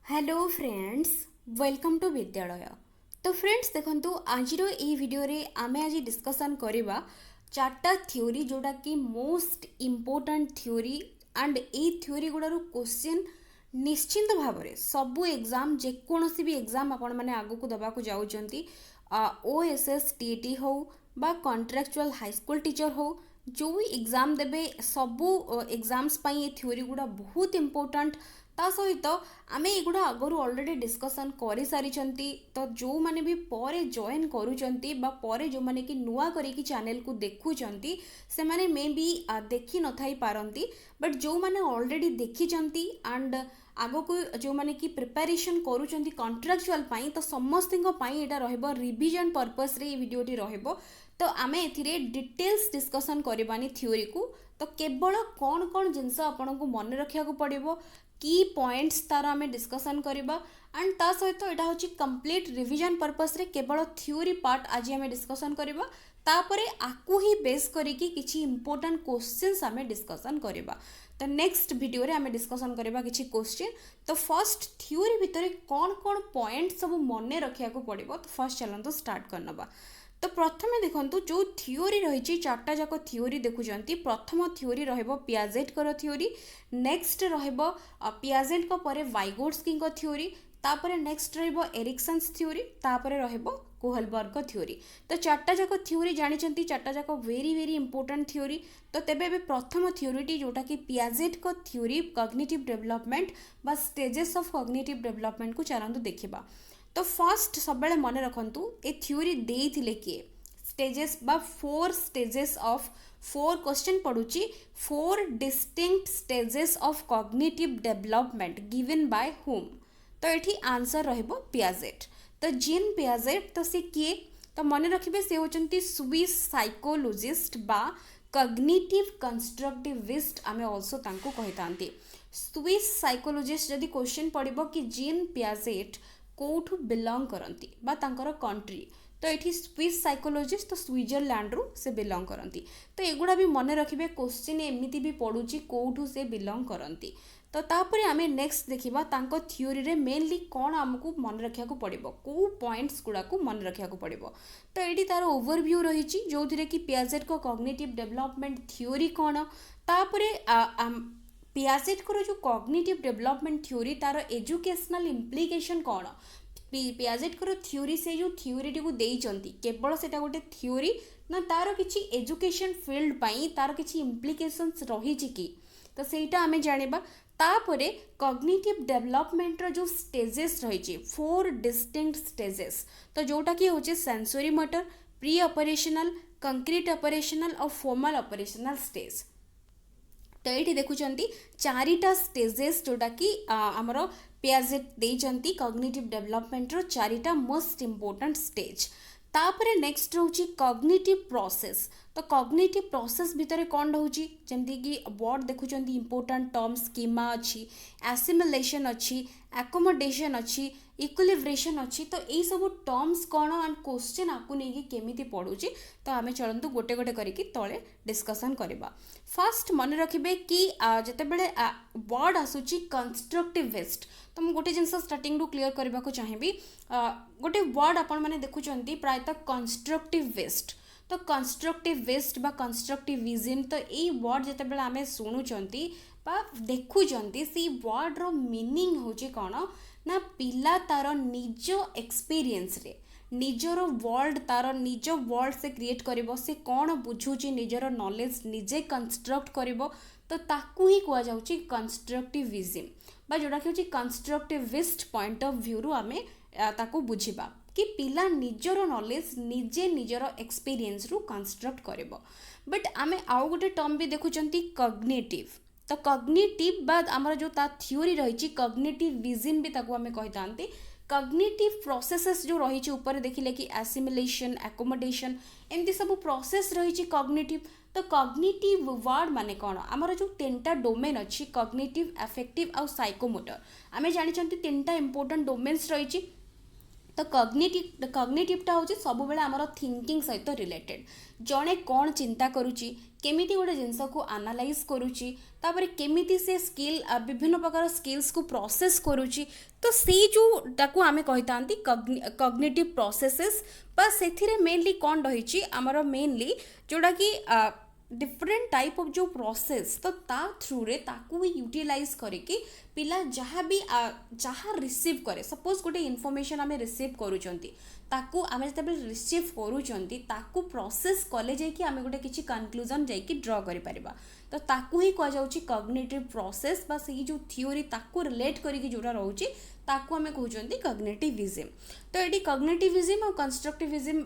Hello friends, welcome to विद्यालय। तो friends देखंतु आज ये वीडियो रे आमे आज डिस्कशन करबा चारटा थ्योरी जोटा कि most important theory and a theory गुड़ार क्वेश्चन निश्चिंत भाव में सबू एग्जाम जेकोसी भी एग्जाम आपण मैंने आगु को दबा को जाउचंती OSS TET हो बा कॉन्ट्रैक्चुअल हाई स्कूल टीचर हो जो भी एग्जाम देबे सबू एग्जाम्स पाई ये थ्योरी गुड़ा बहुत इंपोर्टेंट ता सहित आमे एगुड़ा आगरू ऑलरेडी डिस्कशन कर सारी तो जो माने भी परे जॉइन करूचंती बा परे जो माने कि नुआ करिकी चैनल को देखुचंती से माने मे बी देखि न थाई पारंती बट जो माने ऑलरेडी देखिचंती एंड आगो को जो माने कि प्रिपरेशन करूचंती कॉन्ट्रैक्चुअल पाई तो समस्त पाई एटा रहबो रिवीजन पर्पस रे वीडियोटी रहबो। तो आमे एथिरे डिटेल्स डिस्कशन करबानी थ्योरी को तो केवल कौन कौन जिनस आपन को मन रखिया को पड़िबो की पॉइंट्स तार आमे डिस्कशन करबा एंड ता सहित एटा होची कंप्लीट रिवीजन पर्पस रे केवल थ्योरी पार्ट आज आमे डिस्कशन करबा तापरे आकु ही बेस करिकी किछि इंपोर्टेंट क्वेश्चंस आमे डिस्कशन करबा। तो नेक्स्ट वीडियो रे आमे डिस्कशन करबा किछि क्वेश्चन। तो फर्स्ट थ्योरी भितरे कौन कौन पॉइंट सब मने रखिया को पड़िबो तो फर्स्ट चलंतो स्टार्ट करनबा। तो प्रथमे देखंतु जो थ्योरी रही चार्टा जाक थ्योरी देखुचंती प्रथम थ्योरी रहबो पियाजेट कर थ्योरी नेक्स्ट रहबो पियाजेट को परे वाइगोट्स्की को थ्योरी तापरे नेक्स्ट रहबो एरिक्सन्स थ्योरी तापरे रहबो कोहलबर्ग को थ्योरी। तो चार्टा जाक थ्योरी जानिचंती चार्टा जाक वेरी वेरी इंपोर्टेंट थ्योरी। तो तेबे प्रथम थ्योरीटी जोटा कि पियाजेट को थ्योरी कॉग्निटिव डेवलपमेंट बा स्टेजेस ऑफ कॉग्निटिव डेवलपमेंट को चलंतु देखिबा। तो फर्स्ट सब मन रखु ए थ्योरी देइथिले किए स्टेजेस बा 4 स्टेजेस ऑफ 4 क्वेश्चन पड़ुची 4 distinct stages of cognitive development given by हुम। तो एठी आंसर रहबो पियाजेट। तो जीन पियाजेट तो से किए तो मन रखिबे से होचंती स्विस साइकोलॉजिस्ट बा कॉग्निटिव कंस्ट्रक्टिविस्ट आमे आल्सो तांको कहितांती। स्विस साइकोलॉजिस्ट जदी क्वेश्चन पड़िबो कि जीन पियाजेट कोठू बिलोंग करती बा तांकर कंट्री तो ये स्विस साइकोलॉजिस्ट तो स्विट्जरलैंड रु से बिलोंग करती। तो एगुड़ा भी मन रखिबे क्वेश्चन एमती भी पड़ुची कोठू से बिलोंग करती। तो तापरे आमे नेक्स्ट देखिबा तांको थ्योरी रे मेनली कौन आमको मन रखिया को पड़िबो को पॉइंट्स गुड़ा को मन रखिया को पड़िबो। तो एटी तार ओवरव्यू रही जो थिरे कि पियाजेट को कॉग्निटिव डेवलपमेंट थ्योरी कौन तापरे पियाजेट को जो कॉग्निटिव डेवलपमेंट थ्योरी तार एजुकेशनल इम्प्लिकेशन कौन पियाजेट को थ्योरी से जो थ्योरी टी को देइचंती केवल सेटा गोटे थ्योरी ना तार किछि एजुकेशन फील्ड पाई तार किछि इम्प्लिकेशंस रही कि तो सेटा आमे जानिबा। तापरे कॉग्निटिव डेवलपमेंट रो जो स्टेजेस रही 4 डिस्टिंक्ट स्टेजेस तो जोटा कि होचे sensory motor pre operational concrete operational और फॉर्मल ऑपरेशनल स्टेज। तो ये देखुंत 4टा स्टेजेस जोटा कि आमर पियाजेट देइचंती कॉग्निटिव डेवलपमेंट रो 4टा मोस्ट इंपोर्टेंट स्टेज। तापरे नेक्स्ट रोची कॉग्निटिव प्रोसेस। तो कॉग्निटिव प्रोसेस भितर कौन रोची जमती कि वर्ड देखुंत इंपोर्टेंट टर्म स्कीमा अच्छी एसिमिलेशन अच्छी एकोमोडेशन अच्छी इक्विलिब्रेशन अच्छी। तो यही सब टर्म्स कौन एंड क्वेश्चन आपको नहीं केमिति पड़ुची तो आमे चलंतु गोटे गोटे करिकी तले डिस्कशन करबा। फर्स्ट मन रखिबे कि जते बेले वर्ड आसुची कंस्ट्रक्टिविस्ट तो मु गोटे जिनस स्टार्टिंग रु क्लियर करबा को चाहिबी गोटे वर्ड आपण माने देखुचंती प्रायतः कंस्ट्रक्टिविस्ट। तो कंस्ट्रक्टिविस्ट बा कंस्ट्रक्टिविज्म तो यही वर्ड जते बेले आमे सुनुचंती बा देखुचंती सी वर्ड रो मीनिंग होची कोन ना पिला तार निज एक्सपीरियंस रे निजर वर्ल्ड तार निज वर्ल्ड से क्रिएट करिवो से कौन बुझुची निजर नॉलेज निजे कंस्ट्रक्ट करिवो तो ताकू ही कुआ जाउची कंस्ट्रक्टिविज्म बा जोडा कि होची कंस्ट्रक्टिविस्ट पॉइंट ऑफ व्यू रु आमे ताकू बुझिबा कि पिला निजर नॉलेज निजे निजर एक्सपीरियंस रु कंस्ट्रक्ट करिवो। बट आमे आउ गोटे टर्म भी देखुचंती कॉग्निटिव। तो कॉग्निटिव बाद आमर जो ता थ्योरी रही कॉग्निटिविज्म भी ताकू आमे कहितांती कॉग्निटिव प्रोसेसेस जो रही ऊपर देखिले कि एसिमिलेशन एकोमोडेशन एमती सब प्रोसेस रही कॉग्निटिव। तो कॉग्निटिव वर्ड माने कौन आमर जो 3टा डोमेन अच्छी कॉग्निटिव अफेक्टिव आउ साइकोमोटर आमे जानिचंती 3टा इंपोर्टेंट डोमेन्स रही। तो कॉग्निटिवटा हूँ सब बेले आमर थिंकिंग सहित रिलेटेड जड़े कौन चिंता करुच्ची केमिति गोटे जिनस को एनालाइज करुच्ची तापर केमिति से स्किल विभिन्न प्रकार स्किल्स को प्रोसेस करुच्ची तो से जो ताकू आमे कहिता कॉग्निटिव प्रोसेसेस बा सेथिरे मेनली कौन रही आमर मेनली जोड़ा कि डिफरेंट टाइप ऑफ जो प्रोसेस तो ता थ्रू रे ताकू भी यूटिलाइज करके पिला जहाँ भी जहाँ रिसीव करे सपोज गोटे इनफॉरमेशन आमे रिसीव करूचंती ताकू आमे जब रिसीव करूचंती ताकू प्रोसेस कले जाय कि आमे गोटे किछि कंक्लूजन जाय कि ड्रॉ करि परिबा तो ताकू ही कह जाउची कॉग्निटिव प्रोसेस बा सेही जो थ्योरी ताकू रिलेट करिकि जोटा रहउची ताकू आमे कहउचंती कॉग्निटिविज्म तो एटी कॉग्निटिविज्म और कंस्ट्रक्टिविज्म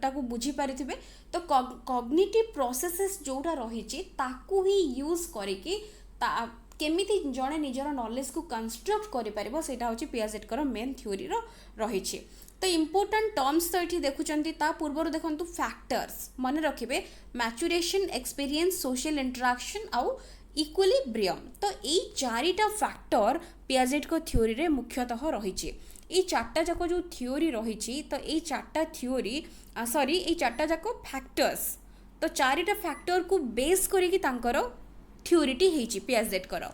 ताकू बुझी पारिथिबे तो कॉग्निटिव प्रोसेसेस जोटा रहिची ताकू ही यूज करिकि केमिति जणे निजर नॉलेज को कंस्ट्रक्ट करि परिबो सेटा होची पियाजेट कर मेन थ्योरी रो रहिची तो इम्पोर्टाट टर्म्स तो ये देखुं ता पूर्व देखु फैक्टर्स मन रखिए मैच्यूरेशन एक्सपीरियंस सोशल इंटरेक्शन आउ इक्विलिब्रियम तो यही चारिटा फैक्टर पियाजेट को थ्योरी रे मुख्यतः रही ये चार्टा जाक जो थ्योरी रही तो ये चार्टा थ्योरी सॉरी ये चार्टा जाक फैक्टर्स तो चारिटा फैक्टर को बेस करिकी तांकर थ्योरीटी होती पियाजेट कर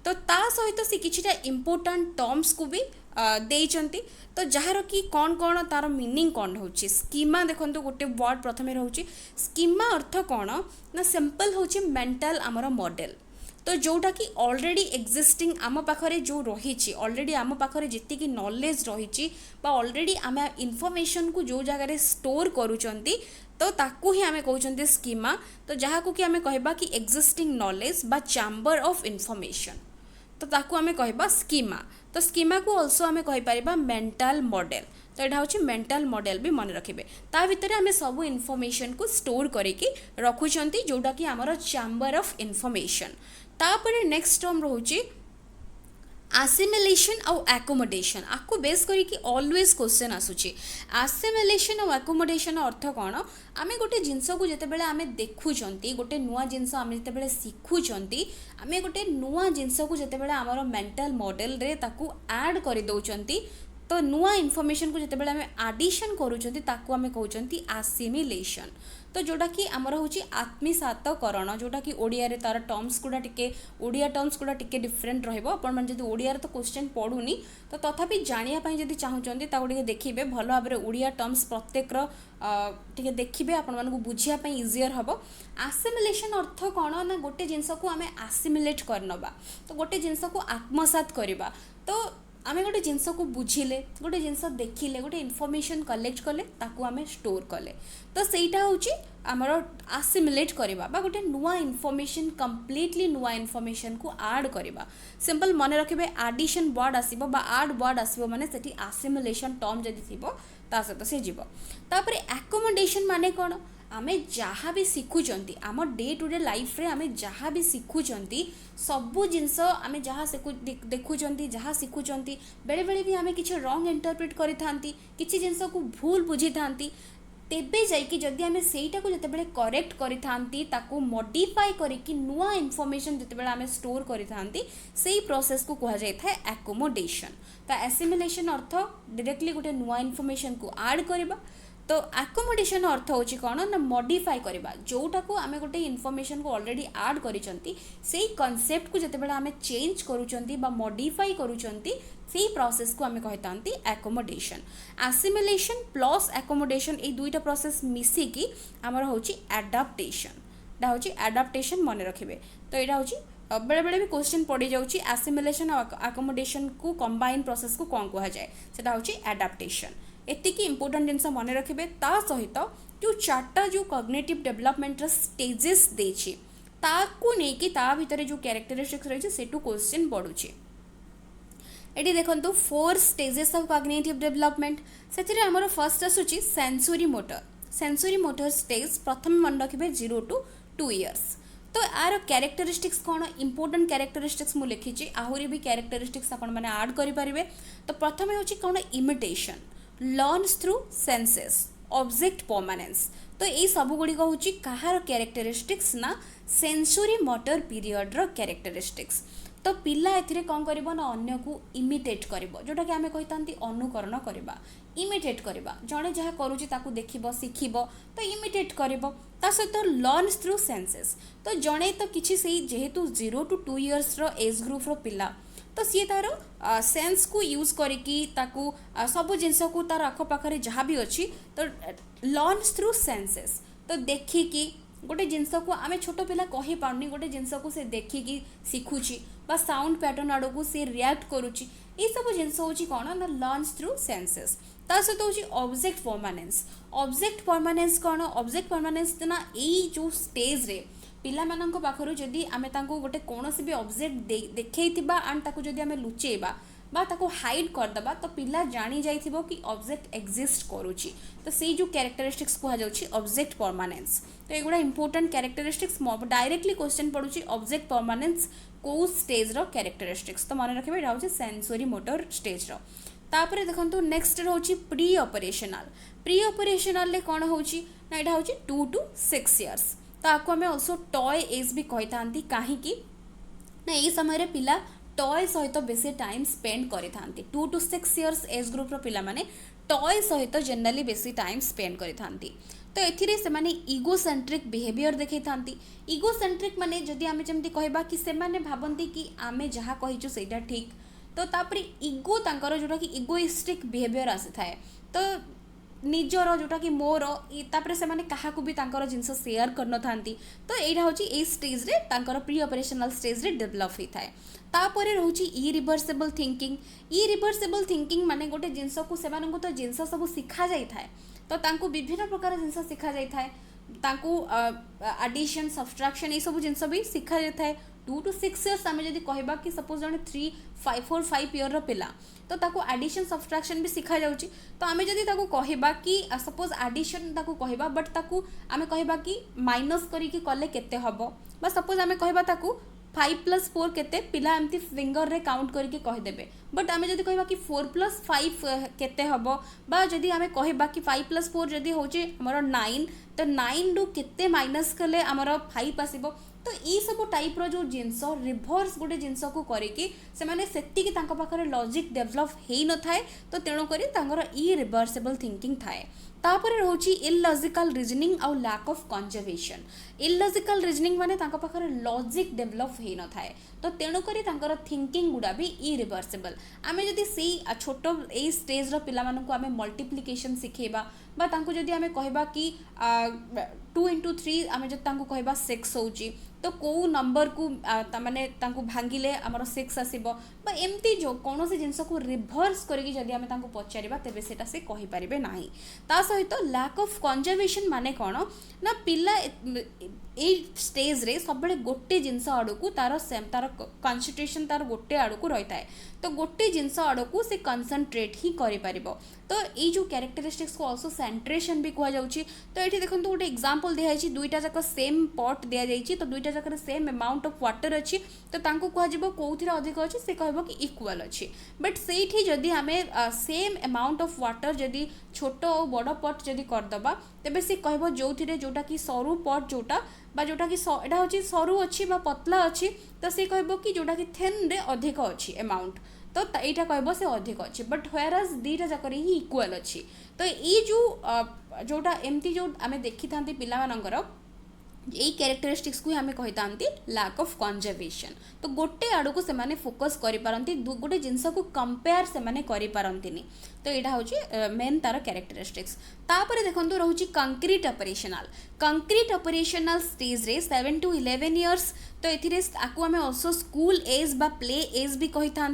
तो ता सहित से किछिटा इम्पोर्टाट टर्म्स को भी देइचंती तो जार कि कौन कौन तार मीनिंग कौन होची स्कीमा देखंतु गोटे वर्ड प्रथमे रहउची स्कीमा अर्थ कौन ना सिंपल होची मेंटल आमर मॉडल तो जोटा कि ऑलरेडी एक्जिस्टिंग आम पाखरे जो रही ऑलरेडी आम पाखरे जितकी नॉलेज रही ऑलरेडी आम इनफॉरमेशन को जो जगह स्टोर करूचंती तो ताकू ही आमे कहउचंती स्कीमा तो जहाँ को कि आमे कहबा कि एक्जिस्टिंग नॉलेज बा चैम्बर ऑफ इनफॉरमेशन तो ताकू आमे कहबा स्कीमा तो स्कीमा को ऑल्सो आमे कहि परिबा मेंटल मॉडल तो यहाँ हूँ मेंटल मॉडल भी मन रखिए ता भितर आमे सब इनफॉरमेशन को स्टोर करके रखुचंती जोटा कि आमर चैम्बर ऑफ इनफॉरमेशन तापर नेक्स्ट टर्म रोचे आसिमिलेशन और एकोमोडेशन आपको बेस करके ऑलवेज क्वेश्चन आसूची आसिमिलेशन और एकोमोडेशन अर्थ कौन आमे गोटे जिनस को जितेबाला आमे देखुचंती गोटे नुआ जिनस आमे जितेबाला शिखुचंती आमे गोटे नुआ जिनस को जितेबाला आमर मेंटल मॉडल रे ताकू ऐड कर दउचंती तो नुआ इनफॉरमेशन को जितेबाला आमे एडिशन करूचंती ताकू आमे कहउचंती आसिमिलेशन तो जोटा कि आमर हूँ आत्मसातकरण जोटा कि ओडिया रे तार टर्म्स गुड़ा टिके ओडिया टर्म्स गुड़ा टिके डिफरेंट रहिबो आपण मन जदि ओडिया रे तो क्वेश्चन पढुनी तो तथापि जानिया पई जदि चाहुचंती ताको टिके देखिबे भलो भाबरे ओडिया टर्म्स प्रत्येक रो टिके देखिबे आपण मन को बुझिया पई इजियर हबो आसिमिलेशन अर्थ कोन ना गोटे जिंस को आमे आसिमिलेट करनबा तो गोटे जिंस को आत्मसात करबा तो आमे गोटे जिनस को बुझिले गोटे जिनस देखिले गोटे इनफॉरमेशन कलेक्ट कले ताकू आमे स्टोर कले तो सेटा होची आमर आसिमिलेट करबा बा गोटे नुआ इनफॉरमेशन कंप्लीटली नुआ इनफॉरमेशन को ऐड करबा सिंपल मन रखिबे एडिशन वर्ड आसीबो बा ऐड वर्ड आसीबो माने सेठी आसिमिलेशन टर्म जदि थिबो ता सहित से जीवो तापर एकोमोडेशन माने कोन आमे जहाँ भी शिखुचंती आम डे टू डे लाइफ रे आमे जहाँ भी शिखुचंती सबू जिनस आमे जहाँ देखुचंती जहाँ शिखुचंती बेले बेले भी आमे किछि रॉन्ग इंटरप्रेट करि थांती किछि जिनस को भूल बुझी थांती तेबे जाइकी जदि आमे सेटा को जते बेले करेक्ट करि थांती ताको मॉडिफाई करिकि नुआ इनफॉरमेशन जते बेले आमे स्टोर करि थांती सेही प्रोसेस को कहा जाय था एकोमोडेशन तो एसिमिलेशन अर्थ डायरेक्टली गोटे नुआ इनफॉरमेशन को ऐड करबा तो एकोमोडेशन अर्थ होची कौन ना मॉडिफाई करबा जोटा को आमे गोटे इनफॉरमेशन को ऑलरेडी ऐड करिसंती सेही कांसेप्ट को जते बेले आमे चेंज करूचंती बा मॉडिफाई करूचंती सेही प्रोसेस को आमे कहतांती एकोमोडेशन एसिमिलेशन प्लस एकोमोडेशन ए दुईटा प्रोसेस मिसी की हमर होची एडाप्टेशन डा होची एडाप्टेशन मन रखिबे तो एटा होची बेले बेले भी क्वेश्चन पड़ी जाउची एसिमिलेशन और एकोमोडेशन को कंबाइन प्रोसेस को कौन कहा जाए सेटा होची एडाप्टेशन एतिकी इंपोर्टेंट जिनस मन रखिए ता सहित जो चार्टा जो कॉग्निटिव डेवलपमेंट स्टेजेस देछि ताकू नेकी ता भितर जो कैरेक्टरिस्टिक्स रही सेटू क्वेश्चन पड़ुछि एटी देखंतु 4 स्टेजेस ऑफ कॉग्निटिव डेवलपमेंट सेथिरे हमर फर्स्ट आसुछि सेंसरी मोटर स्टेज प्रथम मन रखिबे 0 to 2 इयर्स तो यार कैरेक्टरिस्टिक्स कौन इंपोर्टेंट कैरेक्टरिस्टिक्स मु लिखिछि आहुरी भी कैरेक्टरिस्टिक्स आपण माने ऐड करि परिबे तो प्रथमे होछि कौन imitation learns through senses object permanence तो ये सब गुड़िक हूँ कहार कैरेक्टरिस्टिक्स ना सेंसरी मोटर पीरियड रो कैरेक्टरिस्टिक्स तो पिला एथिरे कौन करिबो ना अन्य को इमिटेट करिबो जोटा कि आमे कहितांती अनुकरण करिबा इमिटेट करिबा जणे जहा करूची ताकू देखिबो शिखिबो तो इमिटेट करिबो ता सहित लर्न्स थ्रू सेंसेस तो जणे तो किछि सेही जेहेतु 0 to 2 इयर्स रो एज ग्रुप रो पिला तो सी तार सेंस को यूज करिकी ताकू सब जिनस को तार आख पाखरे जहाँ भी अच्छी तो लर्न्स थ्रू सेंसेस तो देखिकी गोटे जिनस को आम छोट पिला कही पारनी गोटे जिनस को से देखिकी शिखुची बा साउंड पैटर्न आड़ को सी रिएक्ट करुच्ची ये सब जिनस हूँ कौन ना लर्न्स थ्रू सेंसेस ता सहित हूँ ऑब्जेक्ट परमानेंस कौन ऑब्जेक्ट परमानेंस ना यही जो स्टेज रे पिला मानक पाखरु जदि आमे तांको गोटे कोनोसी भी ऑब्जेक्ट देखैथिबा एंड ताको जदि आमे लुचेबा बा ताको हाइड कर दबा तो पिला जानी जाइथिबो कि ऑब्जेक्ट एग्जिस्ट करूची तो सेही जो कैरेक्टरिस्टिक्स कुहा जाउची ऑब्जेक्ट परमानेंस तो एगुडा इंपोर्टेंट कैरेक्टरिस्टिक्स डायरेक्टली क्वेश्चन पडुची ऑब्जेक्ट परमानेंस को स्टेज रो कैरेक्टरिस्टिक्स तो मन रखिबे एटा होची सेंसरी मोटर स्टेज रो तापरे देखंतु नेक्स्ट रहउची प्री ऑपरेशनल ले कोन होउची ना एटा होची 2 to 6 इयर्स तो आपको आम अल्सो टॉय एज भी कही था कहीं ना ये समय पिला टॉय सहित बेसी टाइम स्पेंड करि थांती 2 to 6 इयर्स एज ग्रुप रो पिला माने टॉय सहित जनरली बेसी टाइम स्पेंड करि थांती तो एथिरे से माने इगोसेंट्रिक बिहेवियर देखै थांती इगोसेंट्रिक माने जदि आमे जेमति कहबा कि से माने भाबंती कि आमे जहा कहिछु सेटा ठीक तो तापरे इगो तांकर जोटा कि इगोइस्टिक बिहेवियर आसी थाए तो निजर जोटा कि मोर तापरे से माने कहा को भी तांकर जिनस शेयर करन थांती तो एटा होची ए स्टेज रे तांकर प्री ऑपरेशनल स्टेज रे डेवलप होई थाए तापरे रहउची इरिवर्सिबल थिंकिंग माने गोटे जिनस को से मानन को तो जिनस सब सिखा जाई थाए तो तांको विभिन्न प्रकार जिनस सिखा जाई थाए तांको एडिशन सब्सट्रैक्शन ए सब जिनस भी सिखा जाई थाए 2 to 6 इयर्स आम जब कहबा कि सपोज जने 3, 5, 4, 5 इयर रो पिला तो ताको एडिशन सब्सट्रैक्शन भी सिखा जाउची तो आम जदि ताको कहबा कि सपोज एडिशन ताको कहबा बट ताको आम कहबा कि माइनस करी कि कले केते हबो बा सपोज आम कहबा ताको 5 + 4 केते पिला एमती फिंगर रे काउंट करके कहि देबे बट आम जदि कहबा कि 4 + 5 केते हबो बा जदि आम कहबा कि 5 + 4 जदि होचे हमर 9 तो 9 रु केते माइनस कले हमर 5 आसीबो तो ये सब टाइप रो जो जिनस रिभर्स गोटे जिनस को करिकी से माने सेति कि तांको पाखरे लॉजिक डेवलप हेई न थाए तो तेणु करी तांगर इरिवर्सिबल थिंकिंग थाए तापरे रहउची इलॉजिकल रीजनिंग और lack of conservation illogical reasoning माने तांको पाखरे लॉजिक डेवलप हेई न थाए तो तेणु करी तांकर थिंकिंग गुडा भी इरिवर्सिबल आमे जदि सेई छोटो ए स्टेज रो पिला मानन को आमे मल्टीप्लिकेशन सिखेबा बा तांको जदि आमे कहबा कि 2 into 3 आमे जदि तांको कहबा 6 होउची तो को नंबर को माने तांको भांगिले हमर 6 आसीबो बा एमती जो कोनोसी जिंस को रिवर्स करिकि जदि आमे तांको पचारिबा तेबे सेटा से कहि परिबे नाही ता सहित लैक ऑफ कंजर्वेशन माने कोन ना पिला ए स्टेज रे सबले गोटे जिंस आडकू तार कंसंट्रेशन तार गोटे आडकू रहिताय तो गोटे जिंस आडकू से कंसंट्रेट ही करि परिबो तो ये जो कैरेक्टरिस्टिक्स को आल्सो सेंट्रेशन भी कहा जाउची तो एठी देखंतु गोटे एग्जांपल दिया जायछि दुईटा जाक सेम पॉट दिया जायछि तो दुईटा जाक सेम अमाउंट ऑफ वाटर अछि तो तांको कहा जिवो कोउथिरा अधिक अछि से कहबो कि इक्वल अछि बट सेठी जदी हमें सेम अमाउंट ऑफ वाटर जदी छोट और बड़ पॉट जदी कर दबा तेबे से कहबो जोथिरे जोटा कि सरू पॉट जोटा बा जोटा कि एटा होछि सरू अछि बा पतला अछि तो से कहबो कि जोटा कि थिन रे अधिक अछि अमाउंट तो यहाँ कहब से अधिक अच्छे बट व्हेयरएज दीटा जाक ही इक्वल अच्छी तो ये जो जोटा एमती जो आम देखी था पिला मानकर यही कैरेक्टरिस्टिक्स को हमें कही था लैक ऑफ कंजर्वेशन तो गोटे आड़ को से फोकस करें गोटे जिनस को कंपेयर से करें तो यहाँ हूँ मेन तार कैरेक्टरिस्टिक्स तापर देखो रोचे कंक्रीट ऑपरेशनल स्टेज रे 7 to 11 इयर्स तो ये आम अल्सो स्कूल एज बा प्ले एज भी कही था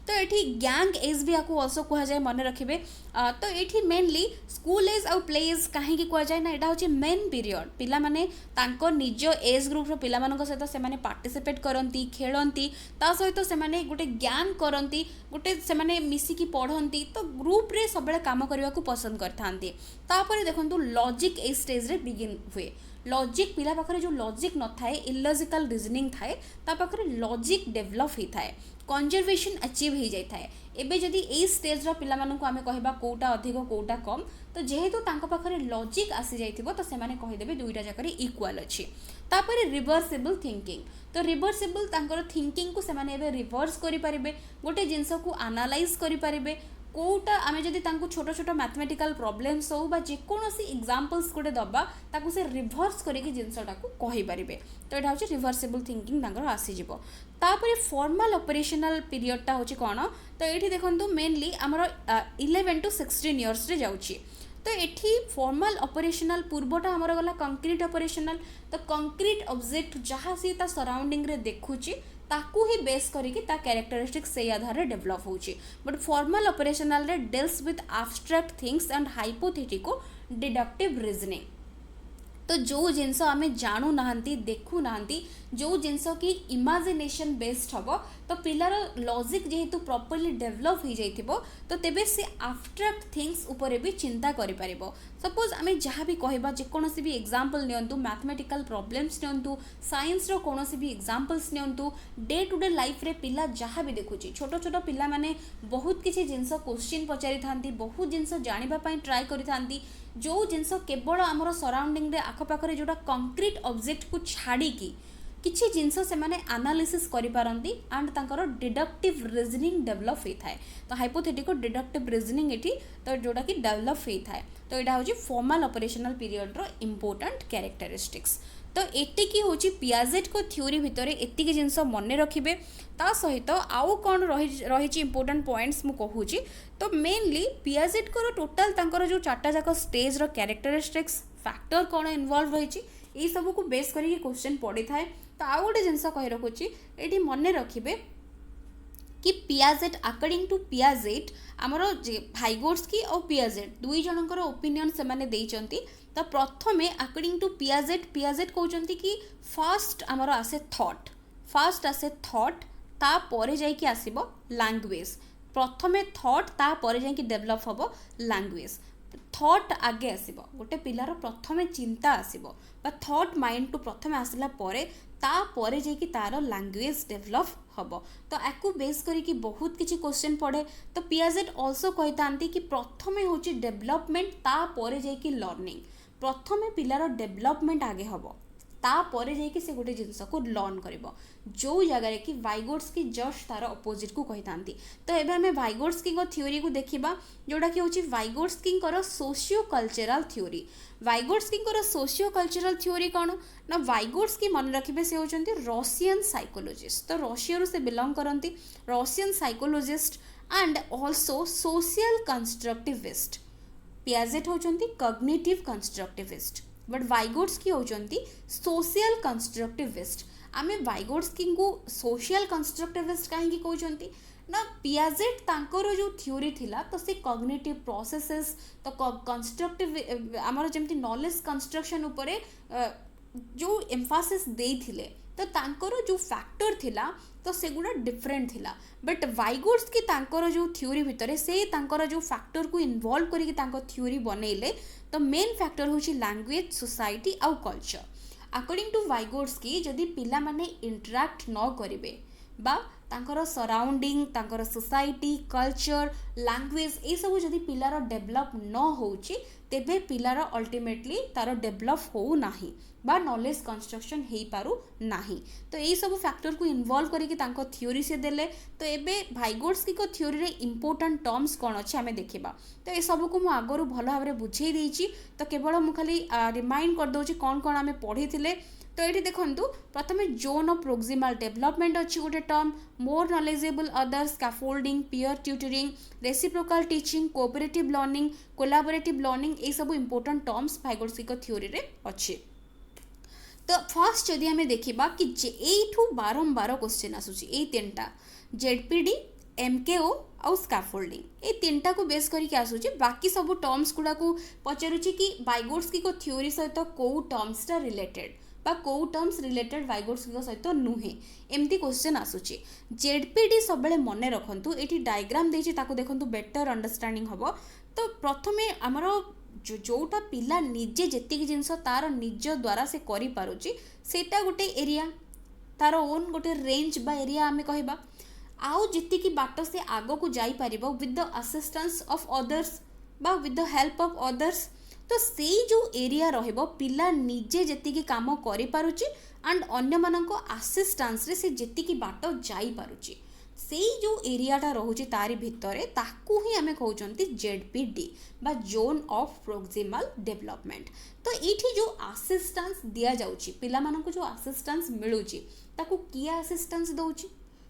तो ये गैंग एज भी आपको अल्सो कह जाए मन रखिए तो ये मेनली स्कूल एज और प्ले एज कहीं कह जाए ना यहाँ हूँ मेन पीरियड पिला माने तांको निज एज ग्रुप पिला सहित से पार्टिसिपेट करती खेलती ता सहित से गोटे गैंग करती गोटे से मिसिकी पढ़ती तो ग्रुप रे सब काम करने को पसंद करते तापर देखो लॉजिक ए स्टेज रे बिगिन हुए लॉजिक पिला पाखरे जो लॉजिक न थाए इलॉजिकल रीजनिंग थाए ता पाखरे लॉजिक डेवलप ही थाए कंजर्वेशन अचीव हो जाए थाए एबे जदि ए स्टेज रा पिला मानन को आमे कहबा कोटा अधिक कोटा कम तो जेहेतु तांको पाखरे लॉजिक आसी जाइथिबो तो सेमाने कहि देबे दुईटा जाकरे इक्वल अछि तापर रिवर्सिबल थिंकिंग तो रिवर्सिबल तांकर थिंकिंग को सेमाने एबे रिवर्स करि परिबे गोटे जिंस को एनालाइज करि परिबे कोटा आमे जदि तांको छोटो छोटो मैथमेटिकल प्रॉब्लम्स हो बा जेकोनोसी एग्जांपल्स कोटे दबा ताकू से रिवर्स करिके जिंसटा को कहि परिबे तो एटा होची रिवर्सिबल थिंकिंग तांकर आसी जिवो तापर फॉर्मल ऑपरेशनल पीरियडटा होची कोन तो एठी देखंतु मेनली हमर 11 टू 16 इयर्स रे जाउची तो एठी फॉर्मल ऑपरेशनल पूर्वटा हमर गला कंक्रीट ऑपरेशनल तो कंक्रीट ऑब्जेक्ट जहाँ सी ता सराउंडिंग रे देखुची ताकू ही बेस करिकी ता कैरेक्टरिस्टिक्स से आधार रे डेवलप होची बट फॉर्मल ऑपरेशनल रे deals with abstract things and hypothetico deductive reasoning तो जो जिनस आम जानू ना देखु ना जो जिनस कि इमेजिनेशन बेस्ड हम तो पिलार लॉजिक जेहेतु प्रॉपर्ली डेवलप हो जाइथिबो तो तेबे से एब्स्ट्रैक्ट थिंग्स उपरे भी चिंता करि परिबो सपोज आम जहाँ भी कहबा जेकोनोसी भी एग्जांपल नियंतु मैथमेटिकल प्रॉब्लम्स नियंतु साइंस रो कोनोसी भी एग्जांपल्स नियंतु डे टू डे लाइफ रे पिला जहाँ भी देखुची छोटो छोटो पिला माने बहुत किछि जिनस क्वेश्चन पचारि थांती बहुत जिनस जानिबा पई ट्राई करि थांती जो जिनस केवल आमर सराउंडिंग रे आखपाखरे जोटा कंक्रीट ऑब्जेक्ट को छाड़ी की किछि जिनस से माने एनालिसिस करि पारंती एंड तांकर डिडक्टिव रीजनिंग डेवलप होता है तो हाइपोथेटिको डिडक्टिव रीजनिंग एठी तो जोटा कि डेवलप होता है तो एटा होची फॉर्मल ऑपरेशनल पीरियड रो इंपोर्टेंट कैरेक्टरिस्टिक्स तो एटिकी होची पियाजेट को थ्योरी भितरे एतिकी जिनस मने रखिबे ता सहित आउ कौन रही इंपोर्टेंट पॉइंट्स मु कहूची तो मेनली पियाजेट को टोटाल तांकर जो चार्टा जाक स्टेज रो कैरेक्टरिस्टिक्स फैक्टर कौन इन्वॉल्व रही ये सब को बेस करके क्वेश्चन पड़ी थाए तो आउ गोटे जिनस कहि रखुची एटी मने रखिबे कि पियाजेट अकॉर्डिंग टू पियाजेट आमर भाइगोट्स्की और पियाजेट दुई जनकर ओपिनियन से माने देइचंती तो प्रथमे अकॉर्डिंग टू पियाजेट कहउचंती कि फर्स्ट आमर आसे थॉट ता परे जाइकी आसीबो लैंग्वेज प्रथमे थॉट ता परे जाइकी डेवलप हबो लैंग्वेज थॉट आगे आसीबो गोटे पिलार प्रथमे चिंता आसीबो बा थॉट माइंड टू प्रथमे आसला परे ता परे जाइकी तार लैंग्वेज डेवलप हबो तो आकु बेस करिकी बहुत किछि क्वेश्चन पड़े तो पियाजेट आल्सो कहितांती कि प्रथमे होची डेवलपमेंट ता परे जाइकी लर्निंग प्रथमे पिलार डेवलपमेंट आगे हबो ता परे जाइकी से गोटे जिनस को लर्न करिवो जो जगह कि वाइगोट्स्की जस्ट तार अपोजिट को कहितांती तो एबे हमें वाइगोट्स्की को थ्योरी को देखिबा जोटा कि होची वाइगोट्स्की को सोशियो कल्चरल थ्योरी वाइगोट्स्की को सोशियो कल्चरल थ्योरी कौन ना वाइगोट्स्की मन रखिबे से होचंती रशियन साइकोलॉजिस्ट तो रशिया से बिलोंग करंती Russian psychologist and also social constructivist Piaget होचंती कॉग्निटिव कंस्ट्रक्टिविस्ट बट वाइगोट्स्की होचंती सोशल कंस्ट्रक्टिविस्ट आमे वाइगोट्स्की को सोशल कंस्ट्रक्टिविस्ट काहेकि कहउचंती ना पियाजेट तांकर जो थ्योरी थिला तो से कॉग्निटिव प्रोसेसेस तो कंस्ट्रक्टिव आमर जेमती नॉलेज कंस्ट्रक्शन उपरे जो एम्फासिस देइथिले तो तांकर जो फैक्टर थिला तो सेगुड़ा डिफरेंट थिला बट वाइगोट्स्की तांकर जो थ्योरी भितरे से तांकर जो फैक्टर को इन्वॉल्व करिके तांको थ्योरी बनेले तो मेन फैक्टर होची लैंग्वेज सोसाइटी आउ कल्चर अकॉर्डिंग टू वाइगोट्स्की जदि पिला माने इंटरैक्ट न करिवे बा तांकर सराउंडिंग तांकर सोसाइटी कल्चर लैंग्वेज ये सब जदि पिलार डेवलप न होची तेबे पिलार अल्टीमेटली तार डेवलप हो नाही बा नॉलेज कंस्ट्रक्शन हेई पारु नाही तो यही सब फैक्टर को इन्वॉल्व करिके तांको थ्योरी से देले तो एबे वाइगोट्स्की को थ्योरी रे इंपोर्टेंट टर्म्स कोन अछि हमें देखिबा तो ये सब को मु आगरु भलो भाबरे बुझेई देइची तो केवल मु खाली रिमाइंड कर दोची कोन कोन हमें पढ़ी थिले तो ये देखु प्रथम जोन ऑफ प्रोक्सिमल डेवलपमेंट अच्छी गोटे term more knowledgeable others scaffolding peer tutoring reciprocal teaching cooperative learning collaborative learning ये सब इंपोर्टेंट टर्म्स वाइगोट्स्की को थ्योरी रे अच्छे तो फर्स्ट जदि आम देखा कि एठू बारंबार क्वेश्चन आसूची ए तीनटा जेडपीडी एमकेओ आउ स्कैफोल्डिंग ये तीनटा को बेस करके आसूची बाकी सब टर्म्स गुड़ा को पचारुची कि वाइगोट्स्की को थ्योरी सहित कौ टर्म्सटा रिलेटेड बा कौ टर्म्स रिलेटेड वाइगोट्स्की सहित नुहे एमती क्वेश्चन आसूची जेडपीडी सब मन रखु ये डायग्राम देछि ताको देखंतु बेटर अंडरस्टैंडिंग हम तो प्रथमे आमर जोटा पिला निजे जेतिक जिनस तार निज द्वारा से करि पारुची सेटा गोटे एरिया तार ओन गोटे रेंज बा एरिया आमे कहबा आउ जेतिकी बाट से आगो को जाई परिबो with the assistance of others बा with the help of others तो से जो एरिया रहिबो पिला निजे जेतिकी काम करि पारुची एंड अन्य मानको असिस्टेंस रे से जेतिकी बाट जाई पारुची से जो एरियाटा रोचे तारी भितर ताकू ही आम कहते ZPD बा जोन ऑफ प्रोक्सिमल डेवलपमेंट। तो ये जो असिस्टेंस दि जाऊँगी पिला मानक जो असिस्टेंस मिलूची ताकू किए असिस्टेंस दौची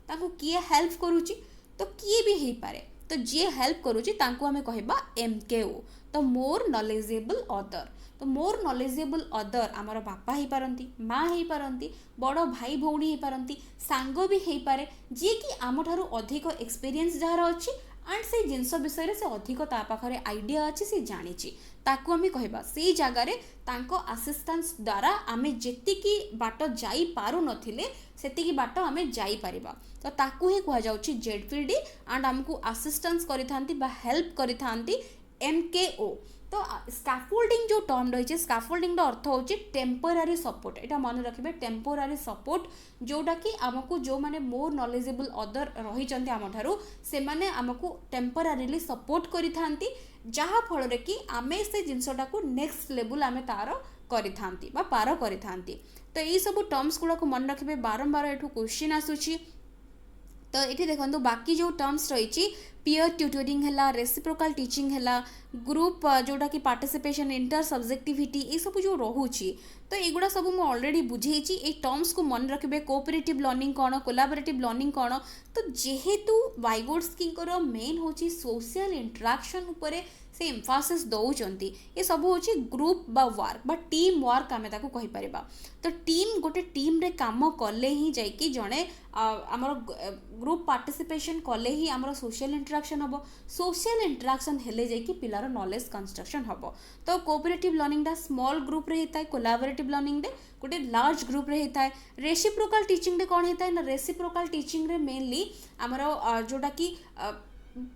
ताकू किए हेल्प करुची तो किए भी हो पारे तो जी हेल्प करुची तांकू आमे कहबा MKO तो मोर नॉलेजेबल अदर। तो मोर नॉलेजेबल अदर आमर बापा ही पारंती माँ ही पारंती बड़ भाई भौणी ही पारंती सांग भी हो पारे जी कि आम ठारू अधिक एक्सपीरियंस जार अच्छी एंड से जिनस विषय से अधिक ता पाखरे आइडिया अच्छी से जानी ताकू आमे कहबा से जगार तांको असिस्टेंस द्वारा आमे जेतिकी बाट जाई पारु नथिले सेतिकी बाट आमे जाई परिबा तो ताकू ही कहा जाउची ZPD एंड हमकू असिस्टेंस करिथांती बा हेल्प करिथांती MKO। तो स्कैफोल्डिंग जो टर्म रही है स्कैफोल्डिंग अर्थ होची टेम्पोरारी सपोर्ट एटा मन रखिबे टेम्पोरारी सपोर्ट जोटा कि आमको जो माने मोर नॉलेजेबल अदर रही चंती आम ठारू से माने आमको टेम्पोरारीली सपोर्ट करिथांती जहा फल रे कि आमे से जिंसटा को नेक्स्ट लेवल आमे तार करिथांती बा पार करिथांती। तो यही सब टर्म्स गुड़ा को मन रखिबे बारंबार एठू क्वेश्चन आसुची। तो ये देखो बाकी जो टर्म्स रही पीयर ट्यूटरिंग है रेसिप्रोकाल टीचिंग है ग्रुप जोटा कि पार्टिसिपेशन इंटर सब्जेक्टिविटी ये सब जो रोचे तो युवा सब मुझे ऑलरेडी बुझे ये टर्म्स को मन रखिए कोऑपरेटिव लर्निंग कौन कोलाबोरेटिव लर्निंग कौन। तो जेहेतु वाइगोट्स्की मेन हूँ सोशल इंटरेक्शन उपरे से एम्फासिस दौरान ये सब हूँ ग्रुप बा वर्क बा टीम वर्क आम कही पारिबा। तो टीम गोटे टीम रे काम कले ही जाइए जड़े आमर ग्रुप पार्टिसिपेशन कले ही आमर सोशल इंटरेक्शन हम सोशल इंटरेक्शन हेले जाइए पिलार नॉलेज कंस्ट्रक्शन हम। तो कोऑपरेटिव लर्निंग टा स्मॉल ग्रुप रे होता है कोलाबोरेटिव लर्निंग रे गोटे लार्ज ग्रुप रे होता है। रेसिप्रोकाल टीचिंग रे कौन होता है ना रेसिप्रोकाल टीचिंग रे मेनली आमर जोटा कि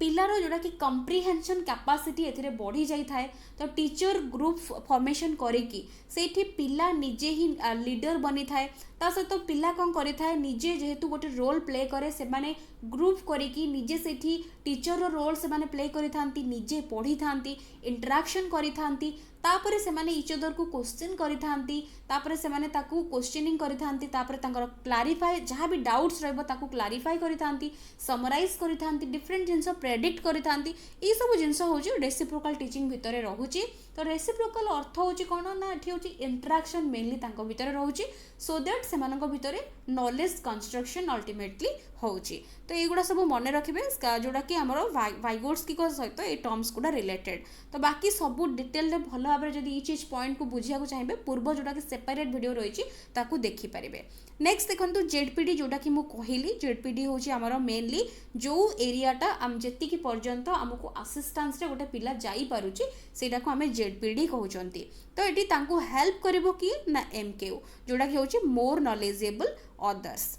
पिलार जोटा कि कंप्रिहेंशन कैपेसिटी एथिरे बढ़ी जाई थाए। तो टीचर ग्रुप फॉर्मेशन करेकी सेठी पिला निजे ही लीडर बनी थाए ता सहित पिला कौन करि थाए निजे जेहेतु गोटे रोल प्ले करे से माने ग्रुप करिकी निजे सेठी टीचर रो रोल से माने प्ले करि थांती निजे पढ़ी थांती इंटरेक्शन करि थांती तापरे से माने इच अदर को क्वेश्चन करि थांती तापरे से माने ताकू क्वेश्चनिंग करि थांती तापरे तांकर क्लारिफाई जहाँ भी डाउट्स रहबो ताकू क्लारिफाई करि थांती समराइज करि थांती डिफरेंट जिंस प्रेडिक्ट करि थांती ई सब जिंस होची रेसिप्रोकाल टीचिंग भितरे रहूची। तो रेसिप्रोकाल अर्थ होची कोन ना एठी होची इंटरेक्शन मेनली तांको भितरे रहूची सो दैट से मानक भितरे नॉलेज कंस्ट्रक्शन अल्टीमेटली होची। तो एगुड़ा सब मन रखिबे जोटा कि हमर वाइगोट्स्की को सहित ए टर्म्स गुड़ा रिलेटेड। तो बाकी सब डिटेल रे भलो भाबरे जदी इच इच पॉइंट को बुझिया को चाहिबे पूर्व जोटा कि सेपरेट वीडियो रहिची ताकू देखि परिबे। नेक्स्ट देखंतु ZPD जोटा कि मु कहिली ZPD होची हमर मेनली जो एरियाटा आम जेति कि पर्यंत हमको असिस्टेंस रे गोटे पिला जाई पारुची सेटा को हमें ZPD कहउचंती। तो एटी तांको हेल्प करिवो कि ना MKO जोटा कि होची मोर नॉलेजेबल अदर्स।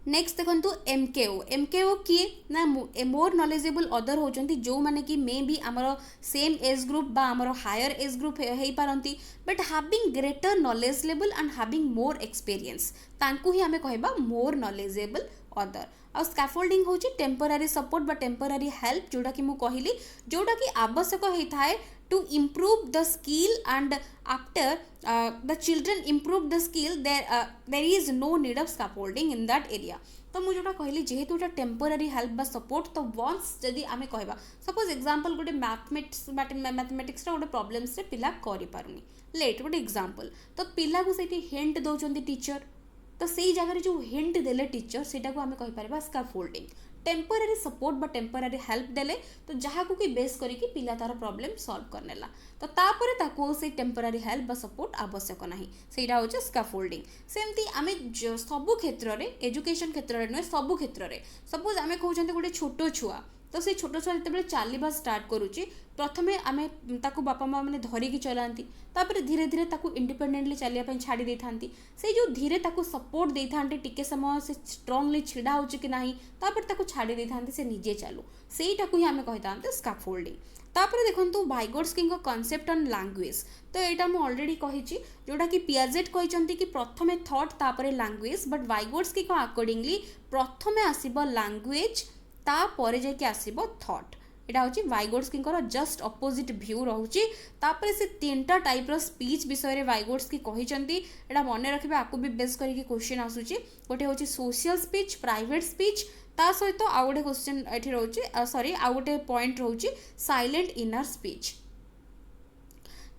नेक्स्ट देखो MKO किए ना मोर नॉलेजेबल अदर होचंती जो माने कि मे बी आमर सेम एज ग्रुप बा आमर हायर एज ग्रुप हे पारंती but having greater knowledge level and having more experience तांकू ही हमें कहबा मोर नॉलेजेबल अदर। और स्कैफोल्डिंग होची टेम्पोरारी सपोर्ट बा टेम्पोरारी हेल्प जोटा कि मु कहली जोटा कि आवश्यक होता to improve the skill and after the children improve the skill there is no need of scaffolding in that area। तो मुझे जोटा कहली जेहेतु गोटे टेम्पोरारी हेल्प बा सपोर्ट तो वन्स जदि आमे कहबा सपोज एग्जांपल गोटे मैथमेटिक्स गोटे प्रॉब्लम्स रे पिला करि पारुनी लेट गोटे एग्जांपल तो पिला को सेठी हिंट दउचंती टीचर तो सेई जगह रे जो हिंट देले टीचर सेटा को आमे कहि परबा स्कैफोल्डिंग। टेम्पोरारी सपोर्ट बा टेम्पोरारी हेल्प देले तो जहाँ को कि बेस करिकी पिला तार प्रॉब्लम सॉल्व करनेला तो तापरे ताको से टेम्पोरारी हेल्प बा सपोर्ट आवश्यक नाही सेटा होचे स्कैफोल्डिंग। सेमती आमे सबु क्षेत्र रे एजुकेशन क्षेत्र रे न सबु क्षेत्र रे सपोज आमे कहउचंते गोटे छोटो छुआ तो से छोटो छुआ जते चलवा स्टार्ट करूची प्रथमे आमे ताको बापा माँ मैंने धरिकी चलाती तापर धीरे धीरे ताको इंडिपेंडेंटली चलिया छाड़ी दे थांती से जो धीरे ताको सपोर्ट दे थांती टिके समय से स्ट्रांगली छिड़ा होची कि नाही तापर ताको छाड़ी दे थांती से निजे चालू सेटाको ही आमे कहितांते स्कैफोल्डिंग। तापर देखंतु वाइगोट्स्की को कांसेप्ट ऑन लैंग्वेज तो यहाँ मुझे ऑलरेडी कही जोटा कि पियाजेट कहते कि प्रथमे थॉट तापर लैंग्वेज बट वाइगोट्स्की को अकॉर्डिंगली प्रथमे आसीबो लैंग्वेज तापर जाके आसीबो थॉट एटा होची वाइगोट्स्की जस्ट अपोजिट व्यू रहउची तापर से तीनटा टाइप रो स्पीच विषय रे वाइगोट्स्की कहिसंती एटा मने रखिबे आकु भी बेस करके क्वेश्चन आसुची गोटे होची सोशल स्पीच प्राइवेट स्पीच ता सहित आउ गोटे क्वेश्चन एठी रहउची सॉरी आउ गोटे पॉइंट रहउची साइलेंट इनर स्पीच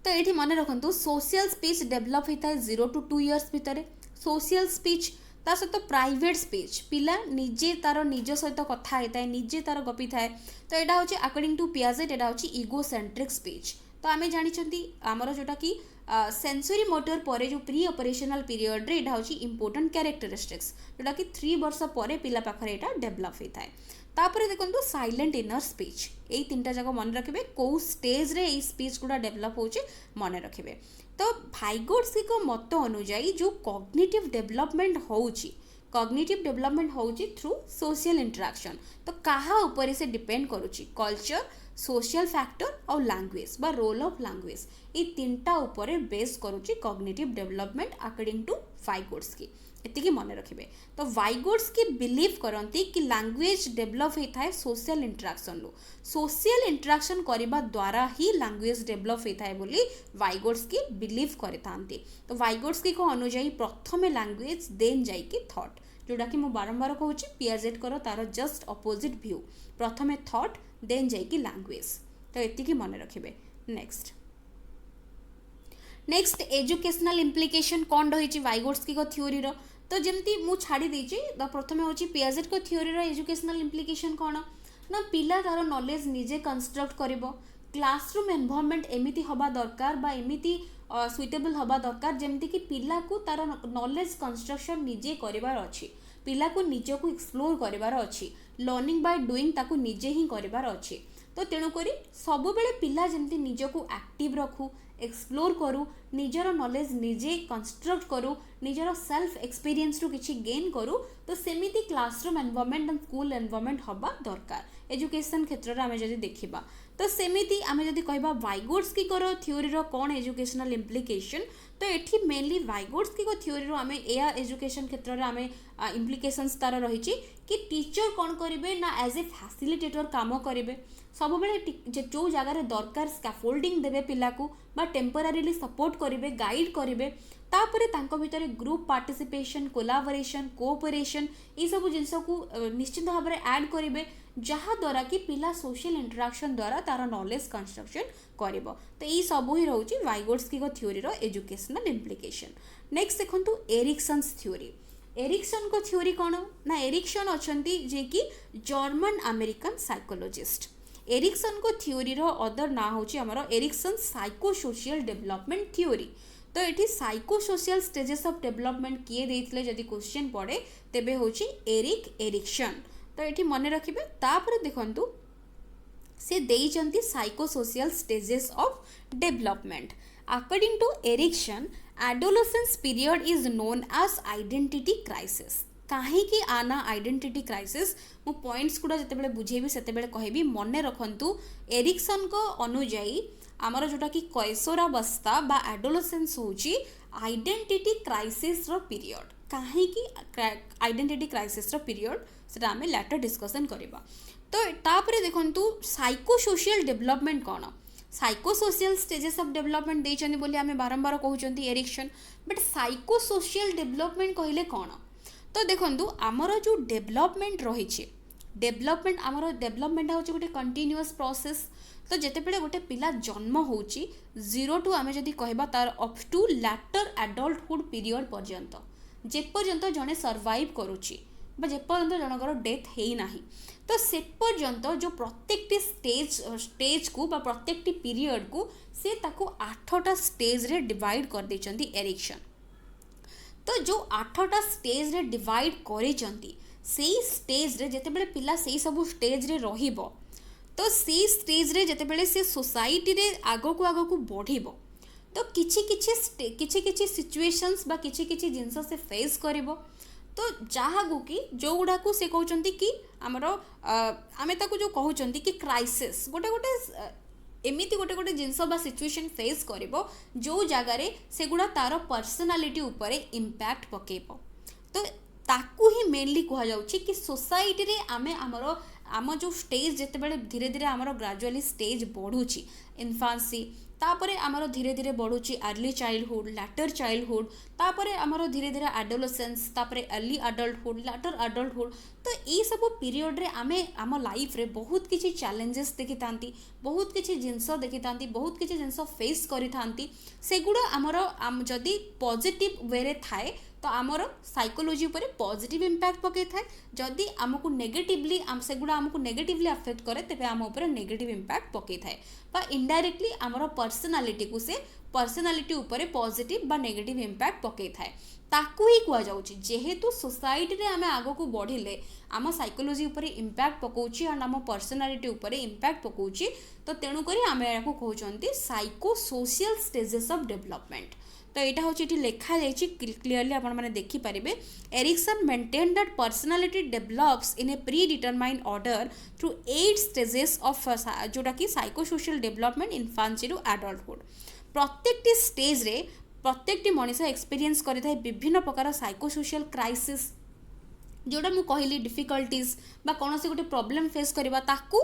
तो ये मन रखु सोशल स्पीच डेभलप होता है 0 to 2 years भितर सोशल स्पीच ता सहित प्राइवेट स्पीच पिला निजे तार निज सहित कथा होता है निजे तार गपी थाए तो यहाँ हूँ अकॉर्डिंग टू पियाजेट यहाँ हूँ इगोसेंट्रिक स्पीच तो आम जानी आमर जोटा कि सेंसरी मोटर पर जो प्री ऑपरेशनल पीरियड रे यहाँ हूँ इंपोर्टेंट कैरेक्टरिस्टिक्स जोटा कि 3 वर्ष पर पिला पाखरे यहाँ डेभलप होता है तापर देखो साइलेंट इनर स्पीच यही 3टा जाक मन रखिए कौ स्टेज रे ये स्पीच गुड़ा डेभलप हो मन रखिए तो भाइगोट्स्की को मत अनुजाई जो कॉग्निटिव डेवलपमेंट होउची थ्रू सोशल इंटरेक्शन तो कहा ऊपर से डिपेंड करुची कल्चर सोशल फैक्टर और लैंग्वेज बा रोल ऑफ लैंग्वेज ये 3टा ऊपर बेस करुची कॉग्निटिव डेवलपमेंट अकॉर्डिंग टू वाइगोट्स्की एतिकी मन रखिए तो वाइगोट्स्की बिलीव करती कि लैंग्वेज डेभलप होता है सोशल इंटरेक्शन करने द्वारा ही लैंग्वेज डेभलप होता है बोली वाइगोट्स्की बिलीव करते तो वाइगोट्स्की को अनुजाई प्रथम लैंग्वेज देन जाइकी थॉट जोटा कि मुझे बारंबार कहूँ पियाजेट कर तार जस्ट अपोजिट व्यू प्रथमे थॉट देन जाइकी लैंग्वेज तो एतिकी मन रखिए नेक्स्ट एजुकेशनल इम्प्लिकेशन कौन रही वाइगोट्स्की को थ्योरी तो जमती मु छाड़ी देछि प्रथम हूँ पियाजेट को थ्योरी एजुकेशनल इम्प्लिकेशन कौन ना पिला तार नॉलेज निजे कंस्ट्रक्ट करिवो क्लासरूम एनवायरनमेंट एमिति हबा दरकार बा एमिति सुइटेबल हबा दरकार जेमति कि पिला को तार नॉलेज कंस्ट्रक्शन निजे करिवार अछि पिला को निज को एक्सप्लोर करिवार अछि लर्निंग बाय डूइंग ताको निजे ही करिवार अछि तो तेणु करी सब बेले पिला जेमति निज को एक्टिव रखू एक्सप्लोर करू निजर नॉलेज निजे कंस्ट्रक्ट करू निजर सेल्फ एक्सपीरियंस रु किछि गेन करू तो सेमिति classroom environment and school environment हबा दरकार एजुकेशन क्षेत्र रे आमे जदि देखिबा तो सेमिति आमे जदि कहबा वाइगोट्स्की को थ्योरी रो कोन एजुकेशनल इम्प्लिकेशन तो एठी मेनली वाइगोट्स्की को थ्योरी रो आमे एया एजुकेशन क्षेत्र रे आमे इम्प्लिकेशंस तार रहिछि कि टीचर कोन करिवे ना एज ए फैसिलिटेटर काम करिवे सब बेले जो जगार दरकार स्कैफोल्डिंग देवे पिला को बा टेम्परारीली सपोर्ट करिवे गाइड करिवे तापरे तांको भितर ग्रुप पार्टिसिपेशन कोलाबोरेशन कोऑपरेशन ये सब जिनस को निश्चित भाव में ऐड करिवे जहाँ द्वारा कि पिला सोशल इंटरेक्शन द्वारा तार नॉलेज कंस्ट्रक्शन करिवो तो ये सब ही रहउची वाइगोट्स्की को थ्योरी रो एजुकेशनल इम्प्लिकेशन नेक्स्ट देखंतु एरिक्सन्स थ्योरी एरिक्सन को थ्योरी कौन ना एरिक्सन अछंती जे कि जर्मन अमेरिकन साइकोलॉजिस्ट एरिक्सन को थ्योरी रो अदर ना होची हमरो एरिक्सन साइकोसोशियल डेवलपमेंट थ्योरी तो ये साइकोसोशियल स्टेजेस ऑफ डेवलपमेंट किए देइथिले जदि क्वेश्चन पड़े तेबे होची एरिक्सन तो ये मन रखिबे तापर देखंतु से देइचंती psychosocial stages of development according to Erikson adolescence period is known as identity crisis कहीं आना आइडेंटिटी क्राइसिस मु पॉइंट्स गुड़ा जिते बुझेबी से कहबी मन रखंतु एरिक्सन को अनुजाई आमर जोटा कि कैशोरावस्था बा एडोलेसेंस होची आइडेंटिटी क्राइसिस रो पीरियड कहीं आइडेंटिटी क्राइसिस रो पीरियड सेटा आमे लेटर डिस्कशन करिबा तो तापरे देखंतु साइकोसोशियल डेवलपमेंट कोन साइकोसोशियल स्टेजेस ऑफ डेवलपमेंट देइचंदी बोली आमे बारंबार कहउचंती एरिक्सन बट साइकोसोशियल डेवलपमेंट कहले कोन तो देखंतु आमर जो डेवलपमेंट रही डेवलपमेंट आमर डेवलपमेंट होची गोटे कंटिन्यूअस प्रोसेस तो जेतेबेले गोटे पिला जन्म होची 0 टू आमे जदि कहबा तार up to later adulthood period पर्यंत जे पर्यंत जने सर्वाइव करूची बा जे पर्यंत जनकर डेथ हेई नाही तो से पर्यंत जो प्रत्येकटी स्टेज को बा प्रत्येकटी पीरियड को से ताको 8टा स्टेज रे डिवाइड कर देचंती एरिक्सन तो जो 8टा स्टेज रे डिवाइड करिचंती सेई स्टेज रे जेतेबेले पिला सेई सब स्टेज रे रहिबो तो सेई स्टेज रे जेतेबेले से सोसाइटी रे आगो को बढ़िबो तो किछि सिचुएशंस बा किछि जिंस से फेस करिवो तो जहाँ कि जो गुड़ा को से कहते कि आमर आमे ताको जो कहते कि क्राइसिस गोटे एमिति गोटे जिनस बा सिचुएशन फेस करिवो जो जगार से गुड़ा तार पर्सनालिटी उपरे इम्पैक्ट पकेबो तो ताकू ही मेनली कह जाउछि कि सोसाइटी रे आमे आमर आम जो स्टेज जितेबाला धीरे धीरे आमर ग्राजुअली स्टेज बढ़ुची इन्फांसी तापरे आमर धीरे धीरे बढ़ुची अर्ली चाइल्डहुड लैटर चाइल्डहुड तापरे आमर धीरे धीरे एडोलेसेंस तापरे अर्ली अडल्टहुड लैटर अडल्टहुड तो ये सब पीरियड रे आमे आम लाइफ रे बहुत किसी चैलेंजेस देखि थांती बहुत किसी जिनस देखि थांती बहुत किसी जिनस फेस करि थांती सेगुडा आमर जदि पॉजिटिव वे रे थाए तो आमर साइकोलोजी उपर पॉजिटिव इंपैक्ट पकई थाए जदि आमको नेगेटिवली सेगुडा आमको नेगेटिवली अफेक्ट करे तेबे आम उपर नेगेटिव इंपैक्ट पकई थाए बा इनडायरेक्टली आमर पर्सनालिटी को से पर्सनालिटी उपर पॉजिटिव बा नेगेटिव इंपैक्ट पकई थाए ताकू ही कुआ जाउची जेहेतु सोसाइटी रे आमे आगो को बढ़िले आम साइकोलोजी उपर इंपैक्ट पकाउची एंड आम पर्सनालिटी उपर इंपैक्ट पकाउची तो तेणु करी आमे याको कहउचंती psychosocial stages of development तो यहाँ हूँ ये लिखा जाइए क्लीयरली आपण मैंने देखिपारे Erikson maintain that personality develops in a predetermined order through 8 stages of जोटा कि psychosocial development infancy to adulthood प्रत्येक स्टेज रे प्रत्येक मनीष एक्सपीरियंस करें विभिन्न प्रकार साइकोसोशल क्राइसिस जोटा मुझे कहली डिफिकल्टीज बा कौन से गोटे प्रॉब्लम फेस करवा ताकू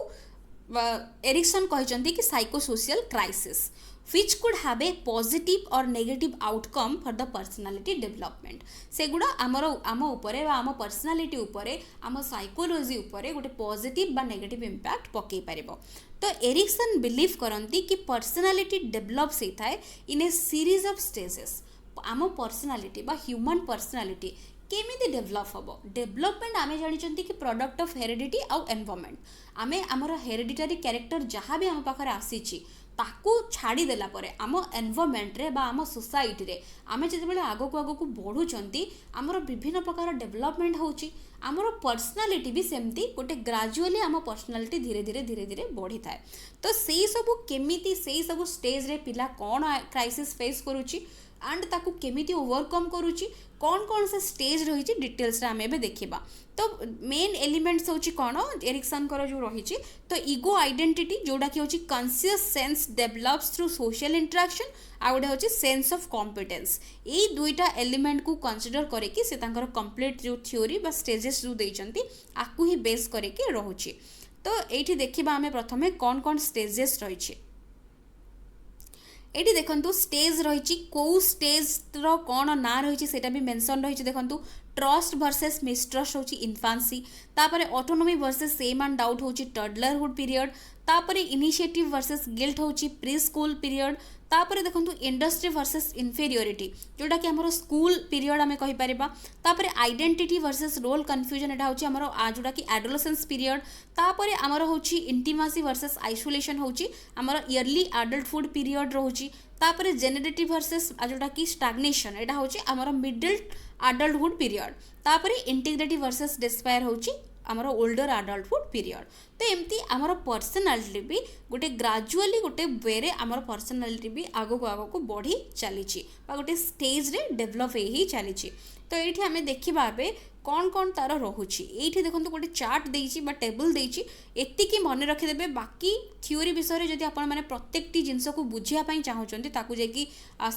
एरिक्सन कहते कि psychosocial crisis which could have a positive or negative outcome for the personality development सेगुड़ा आम उपरे आम पर्सनालिटी उपरे आम साइकोलोजी उपरे गोटे पॉजिटिव बा नेगेटिव इंपैक्ट पकई पारिबो तो एरिक्सन बिलीव करती कि पर्सनालिटी डेवलप्स होता है इन ए सीरीज ऑफ स्टेजेस आम पर्सनालिटी बा ह्यूमन पर्सनालिटी केमिति डेवलप हम डेवलपमेंट आमे जानी कि प्रोडक्ट ऑफ हेरिडिटी आउ एनवायरनमेंट आमे आमर हेरिडिटरी कैरेक्टर जहाँ भी आम पाखरे आसीची ताकू छाड़ी देला परे आम एनवायरनमेंट रे बा आम सोसाइटी रे आमे जेतेबेले आगो बढ़ुचंती आमर विभिन्न प्रकार डेवलपमेंट होची आमर पर्सनालिटी भी सेमती गोटे ग्रेजुअली आम पर्सनालिटी धीरे धीरे बढ़ी थाए तो सेई सब केमिति सेई सब स्टेज रे पिला कौन क्राइसिस फेस करूची एंड ताकू केमिति ओवरकम करूची कौन कौन से स्टेज रही डिटेल्स आम एबे देखिबा तो मेन एलिमेंट्स होची कौन एरिक्सन कर जो रही तो इगो आइडेंटिटी जोड़ा कि होची conscious sense develops through social interaction आ गोटे होची सेंस ऑफ कॉम्पिटेंस ये दुईटा एलिमेंट को कंसीडर करके से तांकर कंप्लीट जो थ्योरी बा स्टेजेस जो देइचंती आकु ही बेस करके रहुची तो एठी देखिबा आमे प्रथमे कौन कौन स्टेजेस रही ये देखु स्टेज रही कौ स्टेज रो कौन ना रही सेटा भी मेंशन रही देखु ट्रस्ट वर्सेस मिसट्रस्ट होची इन्फांसी तापरे autonomy versus same and doubt होची टडलरहुड पीरियड तापरे इनिशिएटिव वर्सेस गिल्ट होची प्री स्कूल पीरियड तापरे देखंतु इंडस्ट्री वर्सेस इन्फेरियोरिटी जोटा कि हमरो स्कूल पीरियड आमे कहि परिबा तापरे आइडेंटिटी वर्सेस रोल कंफ्यूजन एटा होची हमरो जोटा कि एडोलेसेंस पीरियड तापरे हमरो होची इंटिमेसी वर्सेस आइसोलेशन होची हमरो इयरली एडल्टहुड पीरियड रहूची तापरे जेनेरेटिव वर्सेस जोटा कि स्टैग्नेशन एटा होची हमरो मिडिल एडल्टहुड पीरियड तापरे इंटीग्रेटिव वर्सेस डिस्पायर होची आमर ओल्डर एडल्टहुड पीरियड तो एमती आमर पर्सनालिटी भी गोटे ग्रेजुअली गोटे वे रे आमर पर्सनालिटी भी आगो को बढ़ी चली गोटे स्टेज रे डेवलप ही चली तो ये आम देखा कौन कौन तार रोचे ये देखो गोटे चार्ट देइछि बा टेबल देइछि एतिकी मन रखिदेबे बाकी थ्योरी विषय जदि आपण माने प्रत्येक जिनस को बुझिया पई चाहउचंती ताकू जेकी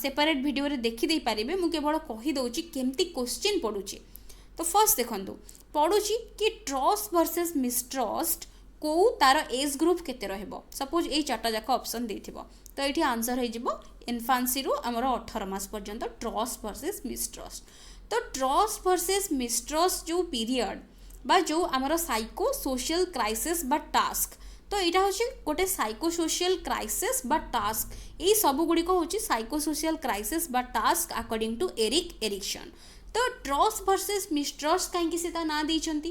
सेपरेट वीडियो रे देखि देई पारिबे मु केवल कहि दउछि केमती क्वेश्चन पडुछि तो फर्स्ट देखंतु पड़ुची कि ट्रस्ट वर्सेस मिसट्रस्ट को तार एज ग्रुप केते रहबो सपोज ए चारटा जाक ऑप्शन देथिबो तो एठी आंसर हे जिवो इन्फांसी रु हमर 18 मास पर्यंत ट्रस्ट वर्सेस मिसट्रस्ट तो ट्रस्ट वर्सेस मिसट्रस्ट जो पीरियड बा जो हमर साइको सोशल क्राइसिस बा टास्क तो यहाँ हूँ गोटे साइकोसोशियल क्राइसिस बा टास्क ये सब गुड़िक हूँ साइकोसोशियल क्राइसिस बा टास्क अकॉर्डिंग टू एरिक्सन तो ट्रस्ट वर्सेस मिसट्रस्ट कहीं से ना देइचंती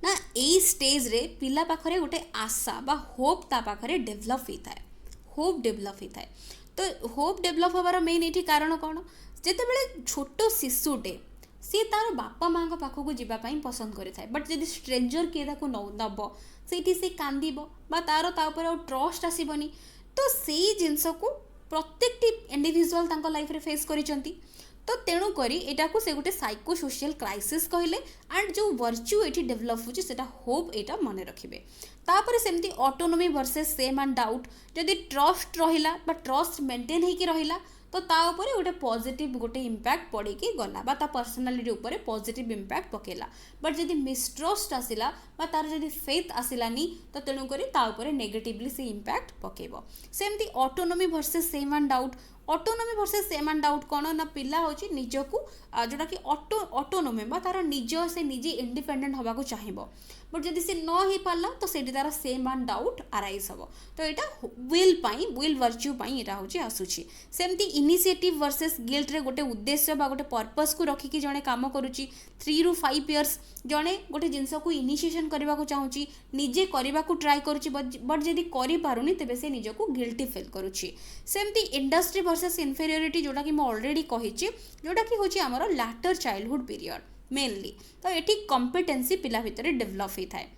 ना ए स्टेज रे पिला पाखरे गोटे आशा बा होप ता पाखरे डेवलप होता है होप डेवलप होता है तो होप डेवलप हबार मेन ये कारण कौन जिते बड़े छोट शिशुटे सी तार बापा माँ पाखक जावाई पसंद करें बट जब स्ट्रेंजर किए नब से कांदीब तार ट्रस्ट आसबनी तो से जिनस को प्रत्येक इंडिविजुअल तांको लाइफ रे फेस करिसंती तो तेणु करी एटा को से गोटे साइकोसोशियल क्राइसिस कहले एंड जो वर्च्यू एठी डेवलप होची सेटा होप एटा मने रखिबे तापर सेमती autonomy versus same and doubt जदि ट्रस्ट रहिला बा ट्रस्ट मेंटेन हेकी रहिला तो ता ऊपर गोटे पॉजिटिव गोटे इम्पैक्ट पड़ेगी गला बा ता पर्सनालिटी ऊपर पॉजिटिव इम्पैक्ट पकेला बट जदि मिसट्रस्ट आसिला बा तार जदि फेथ आसिलानी तो तेणु करी ता ऊपर नेगेटिवली से इम्पैक्ट पकेबो सेमती autonomy versus same and doubt autonomy versus same and doubt कौन ना पिला होची निजकू जोटा कि ऑटोनॉमी बा तार निज से निजे इंडिपेंडेंट होबा को चाहिबो बट जदि से न हो पाला तो सेठी तार सेम एंड डाउट अराइज हबो तो एटा विल वर्च्यू पाई एटा होची आसुची सेमती इनिशिएटिव वर्सेस गिल्ट रे गोटे उद्देश्य बा गोटे पर्पस को रखिकी जणे काम करूची 3 ରୁ 5 इयर्स जणे गोटे जिनस को इनिशिएशन करबा को चाहूची निजे करबा को ट्राई करूची बट जदि करि पारुनी तबे से निजको गिल्टी फील करूची सेमती इंडस्ट्री वर्सेस इन्फेरियोरिटी जोटा कि मैं ऑलरेडी कहिची जोटा कि होची हमर लैटर चाइल्डहुड पीरियड मेनली तो ये कॉम्पिटेंसी पिला भितर डेवलप होता है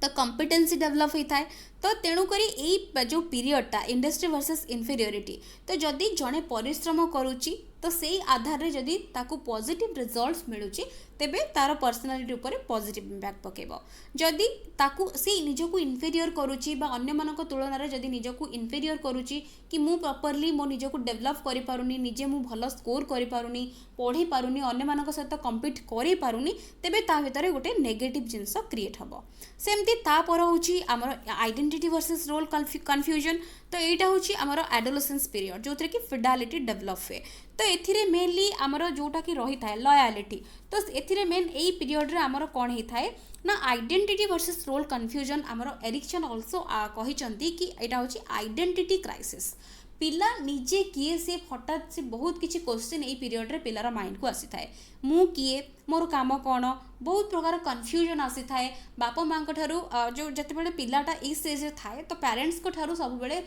तो कॉम्पिटेंसी डेवलप होता है तो तेणुकरी यही जो पीरियडटा इंडस्ट्री वर्सेस इन्फेरियोरिटी तो जदि जड़े परिश्रम करुच्ची तो से आधार रे जदि ताकू पॉजिटिव रिजल्ट्स मिलूची तेबे तार पर्सनालिटी ऊपर पॉजिटिव इम्पैक्ट पकेबो जदि ताकू से निजको इन्फेरियर करुच्ची बा अन्य मानक तुलन रे जदि निजको इन्फेरियर करुच्ची कि मु प्रॉपर्ली मो निजको डेवलप करि पारुनी निजे मु भलो स्कोर करि पारुनी पढ़ी पारुनी अन्य मानक सहित कम्पीट करि पारुनी तेबे ता भितर गोटे नेगेटिव जिंस क्रिएट हबो सेमती ता पर होची हमर आइडेंटिटी वर्सेस रोल कन्फ्यूजन तो यहाँ हूँ आमर एडोलेसेंस पीरियड जो कि फिडालिटी डेवलप हुए तो ये मेनली आमर जोटा कि रही था लयालिटी तो ये मेन यही पीरियड रे आमर कौन होता है ना आइडेंटिटी वर्सेस रोल कन्फ्यूजन आमर एरिक्सन ऑल्सो कहते कि यहाँ हूँ आइडेंटिटी क्राइसिस पिला निजे किए से हठात से बहुत किसी क्वेश्चन यही पीरियड रे पिलार माइंड को आसी थाए मु किए मोर काम कौन बहुत प्रकार कन्फ्यूजन आसी थाए बापा माँ जो जिते पिलाटा ये स्टेज थाए तो पेरेंट्स को ठारू सब बेले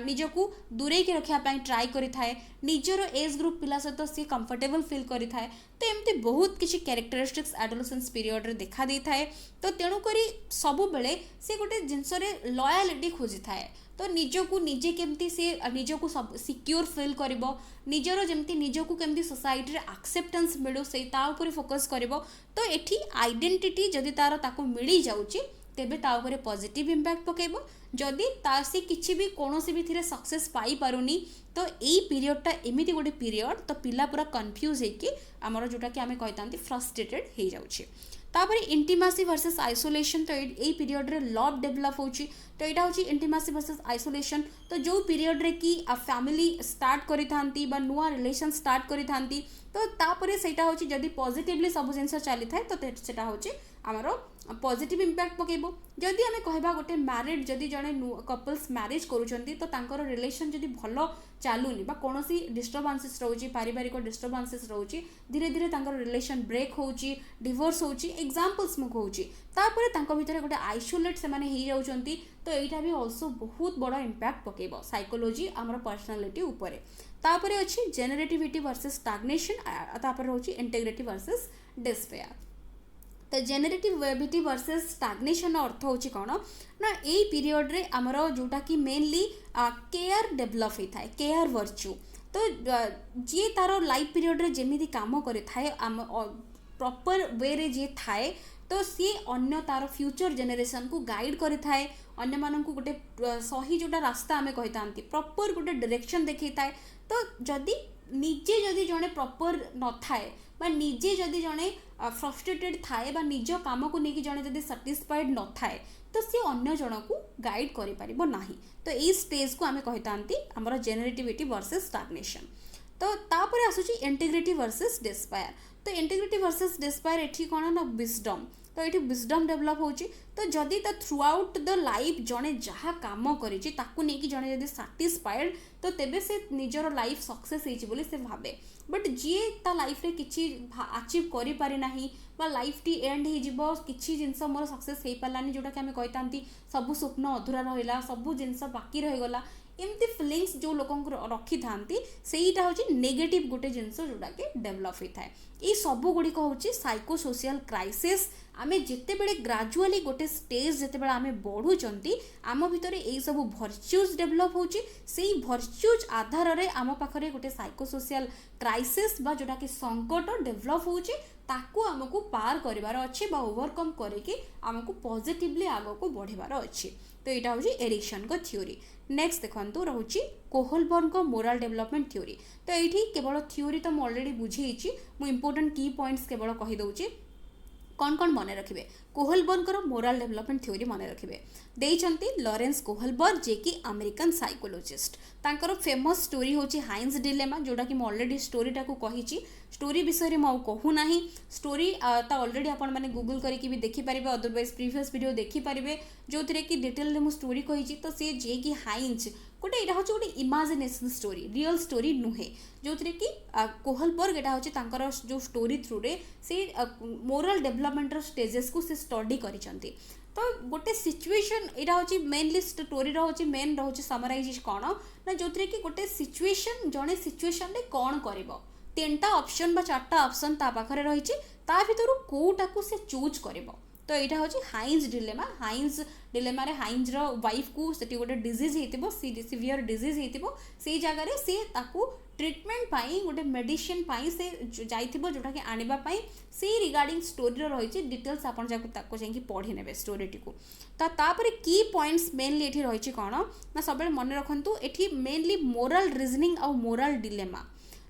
निजको दूरे के रखापी ट्राए करि थाए निजर एज ग्रुप पिला सहित सी कंफर्टेबल फील करि थाए तो एमती बहुत किसी कैरेक्टरिस्टिक्स एडोलेसेंस पीरियड रे देखा दे थाए तो तेणुकरी सब बेले से गोटे जिनस लयालिटी खोजी थाए तो निजको निजे केमती से निजको सब सिक्योर फील करिवो निजर जेमती निजको केमती सोसाइटी रे एक्सेप्टेंस मिलू से ता ऊपर फोकस करिवो तो एठी आइडेंटिटी जदि तार ताको मिली जाउची तेबे ता ऊपर पॉजिटिव इम्पैक्ट पकेबो जदि ता से किछि भी कोनोसी भी थिरे सक्सेस पाई पारुनी तो एई पीरियडटा एमिति गोटे पीरियड तो पिला पूरा कन्फ्यूज हेकि हमर जोटा कि आमे कहतांती फ्रस्ट्रेटेड हे जाउची तापर इंटिमेसी वर्सेस आइसोलेशन तो यही पीरियड रे लव डेवलप होची तो यहाँ हूँ इंटिमेसी वर्सेस आइसोलेशन तो जो पीरियड रे कि फैमिली स्टार्ट करी थांती बा नुआ रिलेशन स्टार्ट करी थांती तो तापरे सेटा हूँ जदि पॉजिटिवली सब जिनस चली थाए तो सेटा हूँ आमर पॉजिटिव इम्पैक्ट पकेबो जदि आमे कहबा गोटे मैरिड जदि जड़े कपल्स मैरिज करूछंती तो तांकर रिलेशन जदि भलो चालूनी बा कोनोसी डिस्टर्बांसेस रहउची पारिवारिक डिस्टर्बांसेस रहउची धीरे धीरे तांकर रिलेशन ब्रेक होउची डिवोर्स होउची एग्जांपल्स मु कहउची तापरे तांको भितर गोटे आइसोलेट से माने हेई जाउछंती तो एटा भी ऑल्सो बहुत बड़ा इम्पैक्ट पकेबो साइकोलॉजी हमर पर्सनालिटी ऊपर तापरे अछि जेनरेटिविटी वर्सेस स्टैग्नेशन तापरे होउची इंटीग्रिटी वर्सेस डिस्पेयर तो जेनरेटिविटी वर्सेस स्टैग्नेशन अर्थ होची कौन ना यही पीरियड रे आमर जोटा कि मेनली केयर डेवलप होता है केयर वर्च्यू तो जी तार लाइफ पीरियड रे जेमिति काम करे थाए प्रॉपर वे रे जे थाए तो सी अन्य तार फ्यूचर जेनेरेशन को गाइड करि थाए अन्य मानक गोटे सही जोटा रास्ता आमे कहितांती प्रॉपर गोटे डायरेक्शन देखै थाए तो जदि निजे जदि जने प्रॉपर न थाए बा निजे जदि जने फ्रस्ट्रेटेड थाए बा निज काम को लेकिन जने जदि सैटिस्फाइड न थाए तो सी अन्य जन को गाइड करि परिबो नाही तो एई स्टेज को आमे कहितांती हमर जेनरेटिविटी वर्सेस स्टैग्नेशन तो तापर आसुची इंटीग्रिटी वर्सेस डिस्पायर तो इंटीग्रिटी वर्सेस डिस्पायर एठी कोन ना विजडम तो ये विजडम डेवलप होची तो जदि तो थ्रू आउट द लाइफ जड़े जहाँ कम करी जड़े जदि सैटिस्फाइड तो तेबे से निजर लाइफ सक्सेस होची से भावे बट जी ता लाइफ रे किछि अचीव करि पारि नाही बा लाइफ टी एंड हो जिवो किछि जिंस मोर सक्सेस हे पालानी जोटा कि आमे कहतांती सब स्वप्न अधूरा रहिला सब जिंस बाकी रहि गला एमती फिलिंग्स जो लोक रखी थांती सेटा हूँ नेगेटिव गोटे जिनस जोटा कि डेवलप होता है ये सब गुड़िक हूँ साइको सोशल क्राइसिस आमे जिते बड़े ग्राजुअली गोटे स्टेज जिते बड़े आमे बढ़ुचंती आम भितर यही सब भर्च्यूज डेवलप होची से भर्च्यूज आधार रे आम पाखरे गोटे साइको सोशल क्राइसिस बा जोटा कि संकट डेवलप होची ताकू आमको पार करिवार अछि बा ओवरकम करके आमको पॉजिटिवली आगो को बढ़िवार अछि तो यहाँ हूँ एरिक्सन को थ्योरी। नेक्स्ट देखो रोचे कोहलबर्ग को मोराल डेवलपमेंट थ्योरी। तो ये केवल थ्योरी तो मुझे अलरेडी बुझे मुझे इंपोर्टेंट की पॉइंट्स केवल कहीदे कौन कौन मन रखिए। कोहलबर्गर मोराल डेवलपमेंट थ्योरी मन रखिए देइचंती लॉरेंस कोहलबर्ग जे कि अमेरिकन साइकोलॉजिस्ट। तांकर फेमस स्टोरी होची हाइन्स डिलेमा जोटा कि मैं ऑलरेडी स्टोरीटा को कही स्टोरी विषय में कहू ना स्टोरी तो ऑलरेडी आपण मैंने गूगल करके भी देखिपारे अदरवाइज प्रीवियस वीडियो देखिपारे जो थे कि डिटेल में स्टोरी कही। तो सी जे कि हाइन्स गोटे यहाँ हूँ गोटे इमाजिनेशन स्टोरी रियल स्टोरी नुहे जो थे कि कोहलबर्ग यहाँ हूँ जो स्टोरी थ्रू रे से मोरल डेवलपमेंटर स्टेजेस को से स्टडी करिसंती। तो गोटे सिचुएशन यहाँ हूँ मेनली स्टोरी हूँ मेन रोचे समराइज कौन ना जो थे कि गोटे सिचुएशन जड़े सिचुएशन रे कौन कर तीनटा ऑप्शन बा चारटा ऑप्शन ता पाखरे रही ता भीतर कोटा को से चूज कर। तो यहाँ हूँ हाइन्स डिलेमा रे हाइन्स रो वाइफ को सेठी गोटे डिजीज होइतिबो सीवियर डिजीज होइतिबो से जगह रे से ताकू ट्रीटमेंट पाई गोटे मेडिसिन पाई से जाइथिबो जोटा कि आनिबा पाई से रिगार्डिंग स्टोरी रो रही डिटेल्स आपन जाको ताको जाई पढ़ी नेबे स्टोरी टी को। तापर की पॉइंट्स मेनली एठी रही कौन ना सब मन रखु एठी मेनली मोरल रीजनिंग और मोरल डिलेमा।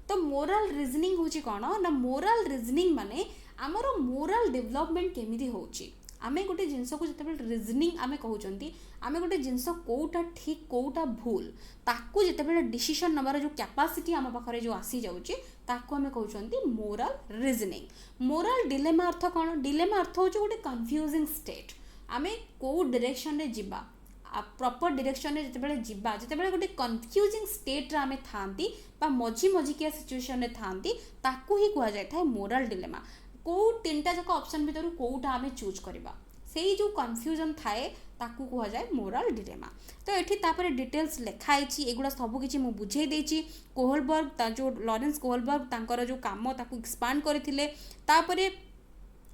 तो मोरल रीजनिंग होची कौन ना मोरल रीजनिंग माने आमर मोरल डेवलपमेंट केमिति होची आमे गोटे जिनस को जितेबाला रिजनिंग आमे कहउचंती आमे गोटे जिनस कोटा ठीक कोटा भूल ताकू जितेबाला डिसीजन नबार जो कैपेसिटी आम पाखरे जो आसी जाउची ताकू आमे कहउचंती मोरल रीजनिंग। मोरल डिलेमा अर्थ कौन डिलेमा अर्थ होची गोटे कंफ्यूजिंग स्टेट आमे को डायरेक्शन रे जिबा प्रॉपर डायरेक्शन रे जितेबाला जिबा जितेबाला गोटे कंफ्यूजिंग स्टेट रे आमे थांती बा मझी मझिकिया सिचुएशन रे थांती ताकू ही कुआ जाय थाए मोरल डिलेमा। को तीनटा जाक ऑप्शन भीतर कोटा आमे चूज करबा सेही जो कंफ्यूजन थाए ताकू कुआ जाए मोरल डिलेमा। तो एठी तापर डिटेल्स लिखाई एगुड़ा सब किछि मु बुझे देछि। कोहलबर्ग जो लॉरेंस कोहलबर्ग तांकर जो काम ताकू एक्सपांड करथिले तापरे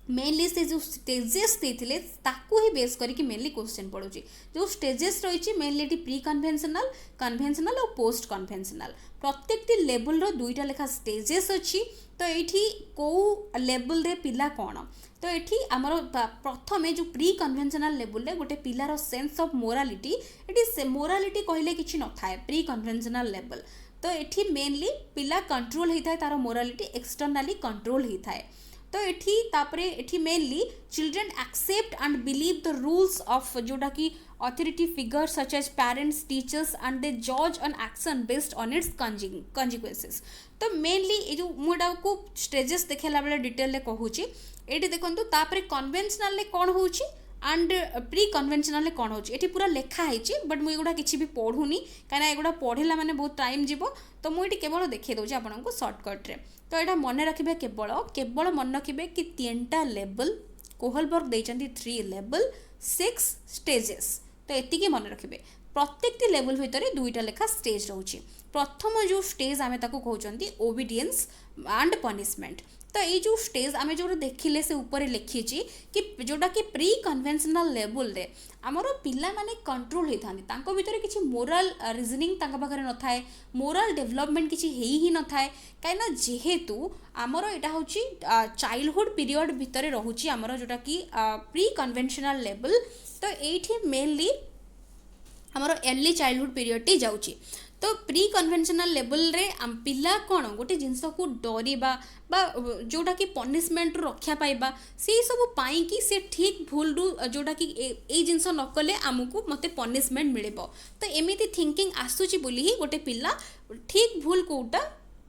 मेनली से जो स्टेजेस देथिले ताकू ही बेस करके मेनली क्वेश्चन पड़ुची। जो स्टेजेस रही मेनली प्री कन्वेंशनल कन्वेंशनल और पोस्ट कन्वेंशनल प्रत्येक लेवल रो दुईटा लेखा स्टेजेस अच्छी। तो ये कौ लेवल रे पिला कौन तो ये आमर प्रथमे जो प्री कन्वेंशनल लेवल रे गोटे पिलार सेंस ऑफ मोरालिटी ये मोरालिटी कहले किछि न थाए प्री कन्वेंशनल लेवल। तो ये मेनली पिला कंट्रोल होता है तार मोरालिटी एक्सटर्नाली कंट्रोल होता है। तो एठी mainly children accept and believe the rules of जोटा कि authority figure such as parents teachers and they जज on action based on its consequences. तो मेनली ये जो मुझे को स्टेजेस देखेला बेले डिटेल कहूँ ये देखो तापर कन्वेंशनल ले कौन होची एंड प्री कन्वेंशनल कौन होची एठी पूरा लेखा है बट मुझे एगुड़ा किसी भी पढ़ुनी कहीं एगुड़ा पढ़ेला माने बहुत टाइम जीवो। तो मुझे केवल देखिए दूसरी आपको सर्टकट रे। तो यहाँ मन रखिए केवल मन रखिए कि तीनटा लेवल कोहलबर्ग देइचंती 3 लेवल 6 स्टेजेस। तो एतिके मन रखिए प्रत्येक लेवल भितर दुईटा लेखा स्टेज रोचे। प्रथम जो स्टेज आमे ताको कहउचंती ओबीडियंस एंड पनिशमेंट। तो ये जो स्टेज आमे जो देखिले से ऊपर लिखी कि जोटा कि प्री कन्वेंशनल लेवल रे आमर पिला माने कंट्रोल होता तांको भितर किछि मोरल रीजनिंग तांका पाखरे न थाए मोरल डेवलपमेंट किछि हेई ही न थाए काइना जेहेतु आमर एटा होछि चाइल्डहुड पीरियड भितर रहुछि आमर जोटा कि प्री कन्वेंशनल लेवल। तो एठी मेनली आमर अर्ली चाइल्डहुड पीरियड टी जाउछि। तो प्री कन्वेंशनल लेवल रे पिला कौन गोटे जिनस को डरवा जोटा कि पनिशमेंट रक्षा पाइबा से सब पाई कि से ठीक भूल रु जोटा कि ए जिनस न कले आमको मते पनिशमेंट मिलेबो। तो एमिति थिंकिंग आसुची बोली ही गोटे पिला ठीक भूल कोटा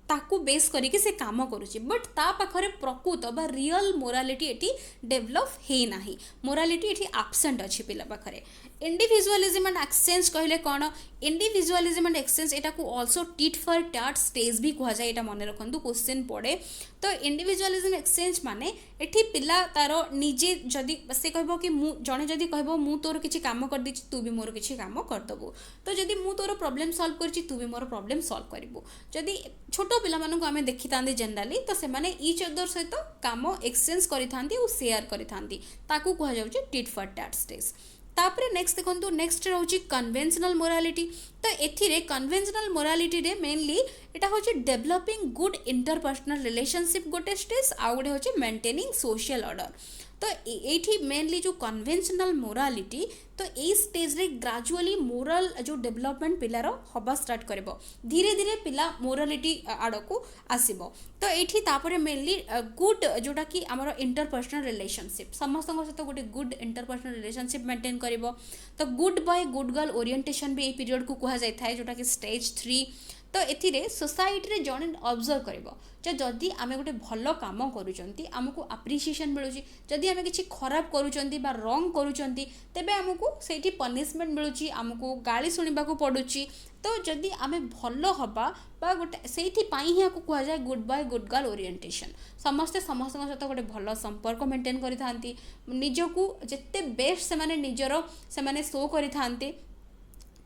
ताकू बेस करके से काम करुच्ची बट ता पाखरे प्रकृत बा रियल मोरालिटी एटी डेवलप हे नाही मोरालिटी एटी एब्सेंट अच्छी पिला पाखरे। इंडिविजुअलिज्म एंड एक्सचेंज कहले कौन इंडिविजुअलिज्म एंड एक्सचेंज एटा को also tit for tat stage भी कहा जाए एटा मन रखंतु क्वेश्चन पड़े। तो इंडिविजुअलिज्म एक्सचेंज माने एठी पिला तारो निजे जदी से कहबो कि मु जणे जदी कहबो मु तोर किछि काम कर दिछि तू भी मोर किछि काम कर दबो। तो जदी मु तोर प्रॉब्लम सॉल्व करछि तू भी मोर प्रॉब्लम सॉल्व करबो। जदी छोटो पिला मानक आमे देखि तांदे जनरली तो से माने ईच अदर सहित काम एक्सचेंज करि थांती और शेयर करि थांती ताकू कहा जाउछि टिट फॉर टैट स्टेज। तापर नेक्स्ट देखो नेक्स्ट रोचे कन्वेंशनल मोरालिटी। तो एथिरे कन्वेंशनल मोरालिटी रे मेनली एटा होची डेवलपिंग गुड इंटरपर्सनल रिलेशनशिप गोटे स्टेज आ गोटे होची मेंटेनिंग सोशल ऑर्डर। तो ये मेनली जो कन्वेंशनल मोरालिटी तो ये स्टेज रे ग्रेजुअली मोरल जो डेवलपमेंट पिलार हवा स्टार्ट करिवो धीरे धीरे पिला मोरालिटी आड़ को आसीबो। तो ये तापर मेनली गुड जोटा कि आमर इंटरपर्सनल रिलेशनशिप समस्त सहित गोटे गुड इंटरपर्सनल रिलेशनशिप मेंटेन करिवो। तो good boy good girl orientation भी ये पीरियड को कहा जाय थाए जोटा कि स्टेज 3। तो एथिरे सोसाइटी रे जने ऑब्जर्व करिवो जदि आमे गोटे भल काम करूचंती आमको अप्रिसिएशन मिलुची, जदि आमे किछि खराब करूचंती बा रॉन्ग करूचंती तेबे आमको सेठी पनिशमेंट मिलुची, आमको गाली सुनिबा को पडुची। तो जदि आमे भल हबा बा गोटे सेठी पाई ही आको कहा जाय good boy good girl orientation समस्त सहित गोटे भल संपर्क मेंटेन करि थांती, निजको जेते बेस्ट से माने निजरो से माने शो करि थांती।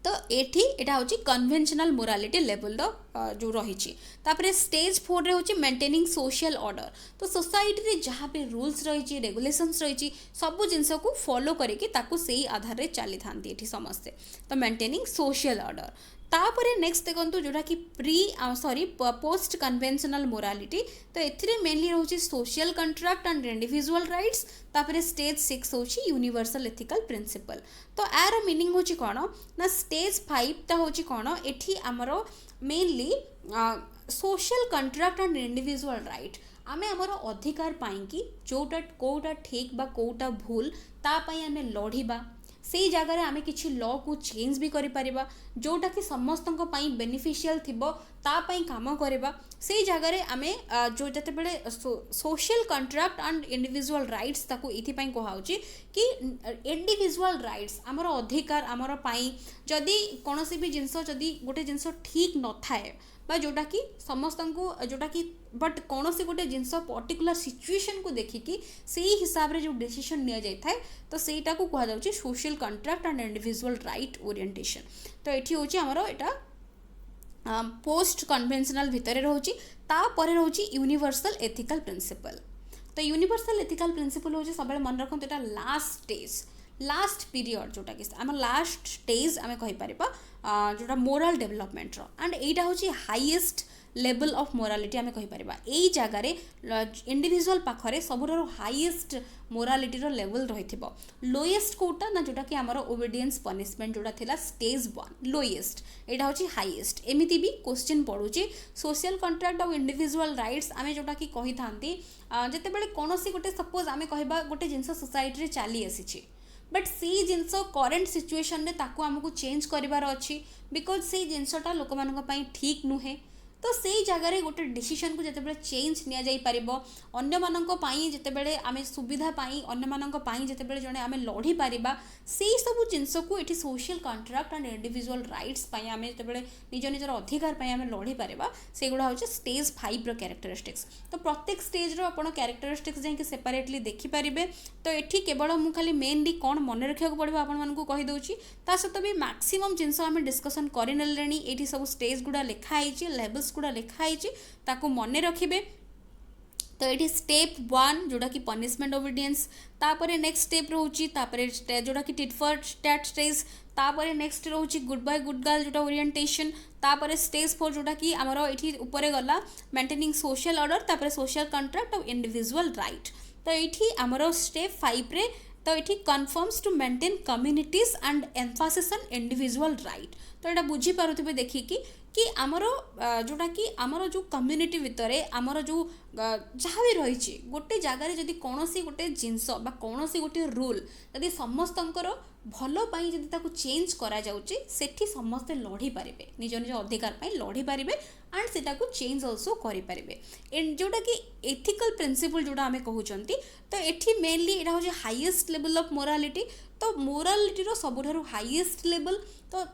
तो एठी एटा होची कन्वेंशनल मोरालिटी लेवल जो रही। तापरे स्टेज 4 रे होची मेंटेनिंग सोशल ऑर्डर। तो सोसाइटी रे जहाँ भी रूल्स रही रेगुलेशंस रही सब जिनस को फॉलो करके ताकू सेही आधार रे चली थांती एठी समस्ते। तो मेंटेनिंग सोशल ऑर्डर तापरे नेक्स्ट देखंतु जोटा कि पोस्ट कन्वेंशनल मोरालिटी। तो एथिरे मेनली रहउची social contract and individual rights. तापरे स्टेज 6 होची यूनिवर्सल एथिकल प्रिंसिपल। तो आर मीनिंग होची कोन ना स्टेज 5 ता होची कोन एठी हमरो mainly social contract and individual right आमे हमर अधिकार पाई कि जोटा कोटा ठीक बा कोटा भूल ता पाई आमे लढिबा से जगह आमे किछि लॉ को चेंज भी करि परिबा जोटा कि समस्त बेनिफिशियल थिबो ता पई काम करबा। से जगह आमे जो जते बेले social contract and individual rights ताको इथि पई कहाउची कि इंडिविजुअल राइट्स हमर अधिकार हमर पई जदि कोनोसी भी जिंस जदि गोटे जिंस ठीक न थाए बा जोटा कि समस्त को जोटा कि बट कौन से गोटे जिनस पर्टिकुलर सिचुएशन को देखिकी से हिसाब रे जो डिसीजन निया जाय थाए तो सेटा को कहा जाउची social contract and individual right orientation. तो एठी होची हमरो एटा पोस्ट कन्वेंशनल भितर रहउची तापर रहउची यूनिवर्सल एथिकल प्रिंसिपल। तो यूनिवर्सल एथिकल प्रिंसिपल होची सबले मन रखन एटा लास्ट स्टेज लास्ट पीरियड जोटा कि आम लास्ट स्टेज आम कहीपर जोटा मोराल डेवलपमेंट एंड एटा होची हाईएस्ट लेवल ऑफ मोरालिटी आम कहीपर यही जगार इंडिविजुअल पाखरे सब हाईएस्ट मोरालिटी लेवल रही लोएस्ट कोटा ना जोटा कि आमर ओबीडियंस पनिशमेंट जोटा थिला स्टेज 1 लोएस्ट एटा होची हाईएस्ट। एमिति भी क्वेश्चन पड़ुची सोशल कंट्रैक्ट और इंडिविजुअल राइट्स आम जोटा कि कही थांती जते बेले कोनोसी गोटे सपोज आम कहबा गोटे जिंस सोसाइटी रे चली आसीची बट से जिनस करेन्ट सिचुएशन रे ताकू आमको चेंज करिवार अछि बिकॉज से जिनसटा लोक मानक पई ठीक नुहे। तो से जगह गोटे डिसीजन को जिते चेंज नि जाई परिबो अन्य मानक पई जिते बेले आमे सुविधा पाई अन्य मानक पई जिते बेले जने आमे लढी परिबा से सब जिनस को एठी social contract and individual rights पई आमे जिते बेले निज निजर अधिकार पई आमे लढी परिबा से गुडा होचे स्टेज 5 रो कैरेक्टरिस्टिक्स। तो प्रत्येक स्टेज रो आपण कैरेक्टरिस्टिक्स जे कि सेपरेटली देखि परिबे। तो एठी केवल मु खाली मेनली कोन मन रखिया को पड़बो आपण मानकू कहि दोची ता सहित भी मैक्सिमम जिनस आमे डिस्कशन करि नलेनी एठी सब स्टेज गुडा लिखा आइची लेवल्स गुडा लिखा आइची ताकू मने रखिबे। तो ये स्टेप 1 जोटा कि पनिशमेंट ओबीडियंस तापरे नेक्स्ट स्टेप रोची तापरे जोटा कि टिट फॉर टैट स्टेज तापरे नेक्स्ट रोची गुड बाय गुड गर्ल जोटा ओरिएंटेशन तापरे स्टेज 4 जोटा कि आमर एठी ऊपर गला मेंटेनिंग सोशल ऑर्डर तापरे सोशल कंट्रैक्ट और इंडिविजुअल राइट। तो एठी आमर स्टेप 5 रे तो ये conforms to maintain communities and emphasis on individual right. तो यहाँ बुझी पारुथिबे देखिकी कि आमर जोटा कि आमर जो कम्युनिटी भितर आमर जो जहाँ भी रही गोटे जगार जदि कौन सी गोटे जिनस बा कौन सी गोटे रूल जदि समस्तंकर भल पाई जदि ताकू चेंज करा जाउची सेठी समस्ते लढ़ी पारिबे निज निज अधिकार पाई लढ़ी पारिबे एंड सेटा को चेंज आल्सो करि पारिबे एंड जोटा कि एथिकल प्रिंसिपल जोटा आमे कहउचंती। तो एठी मेनली एटा हो हाईएस्ट लेवल ऑफ मोरालिटी। तो मोरालिटी रो सबुठारु हाईएस्ट लेवल तो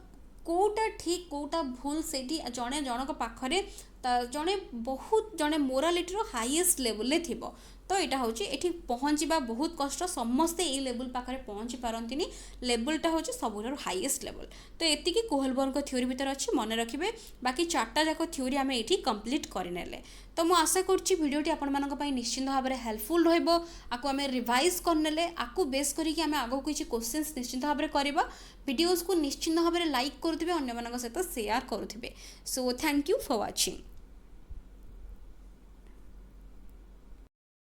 कोटा ठीक कोटा भूल सेठी जने जनक पाखरे जने बहुत जने मोरालिटी रो हाईएस्ट लेवल ले थिबो। तो यहाँ हूँ ये पहुँचवा बहुत कष्ट समस्ते ये लेवल पाखे पहुँची पारती लेवलटा हूँ सब हाईएस्ट लेवल तो ये कोहलबर्ग थ्योरी भितर अच्छी मन रखिए बाकी 4टा जाक थ्योरी आम ये कंप्लीट करने तो मुझे आशा करुँची भिडियोटी आपण निश्चिंत भाव में हेल्पफुल रहा आम रिवाइज करने आपको बेस करके आम आगे किसी क्वेश्चंस निश्चिंत भाव में करवा वीडियोस को निश्चिंत भाव में लाइक करुवे अन्य सहित शेयर करुवे so thank you for watching.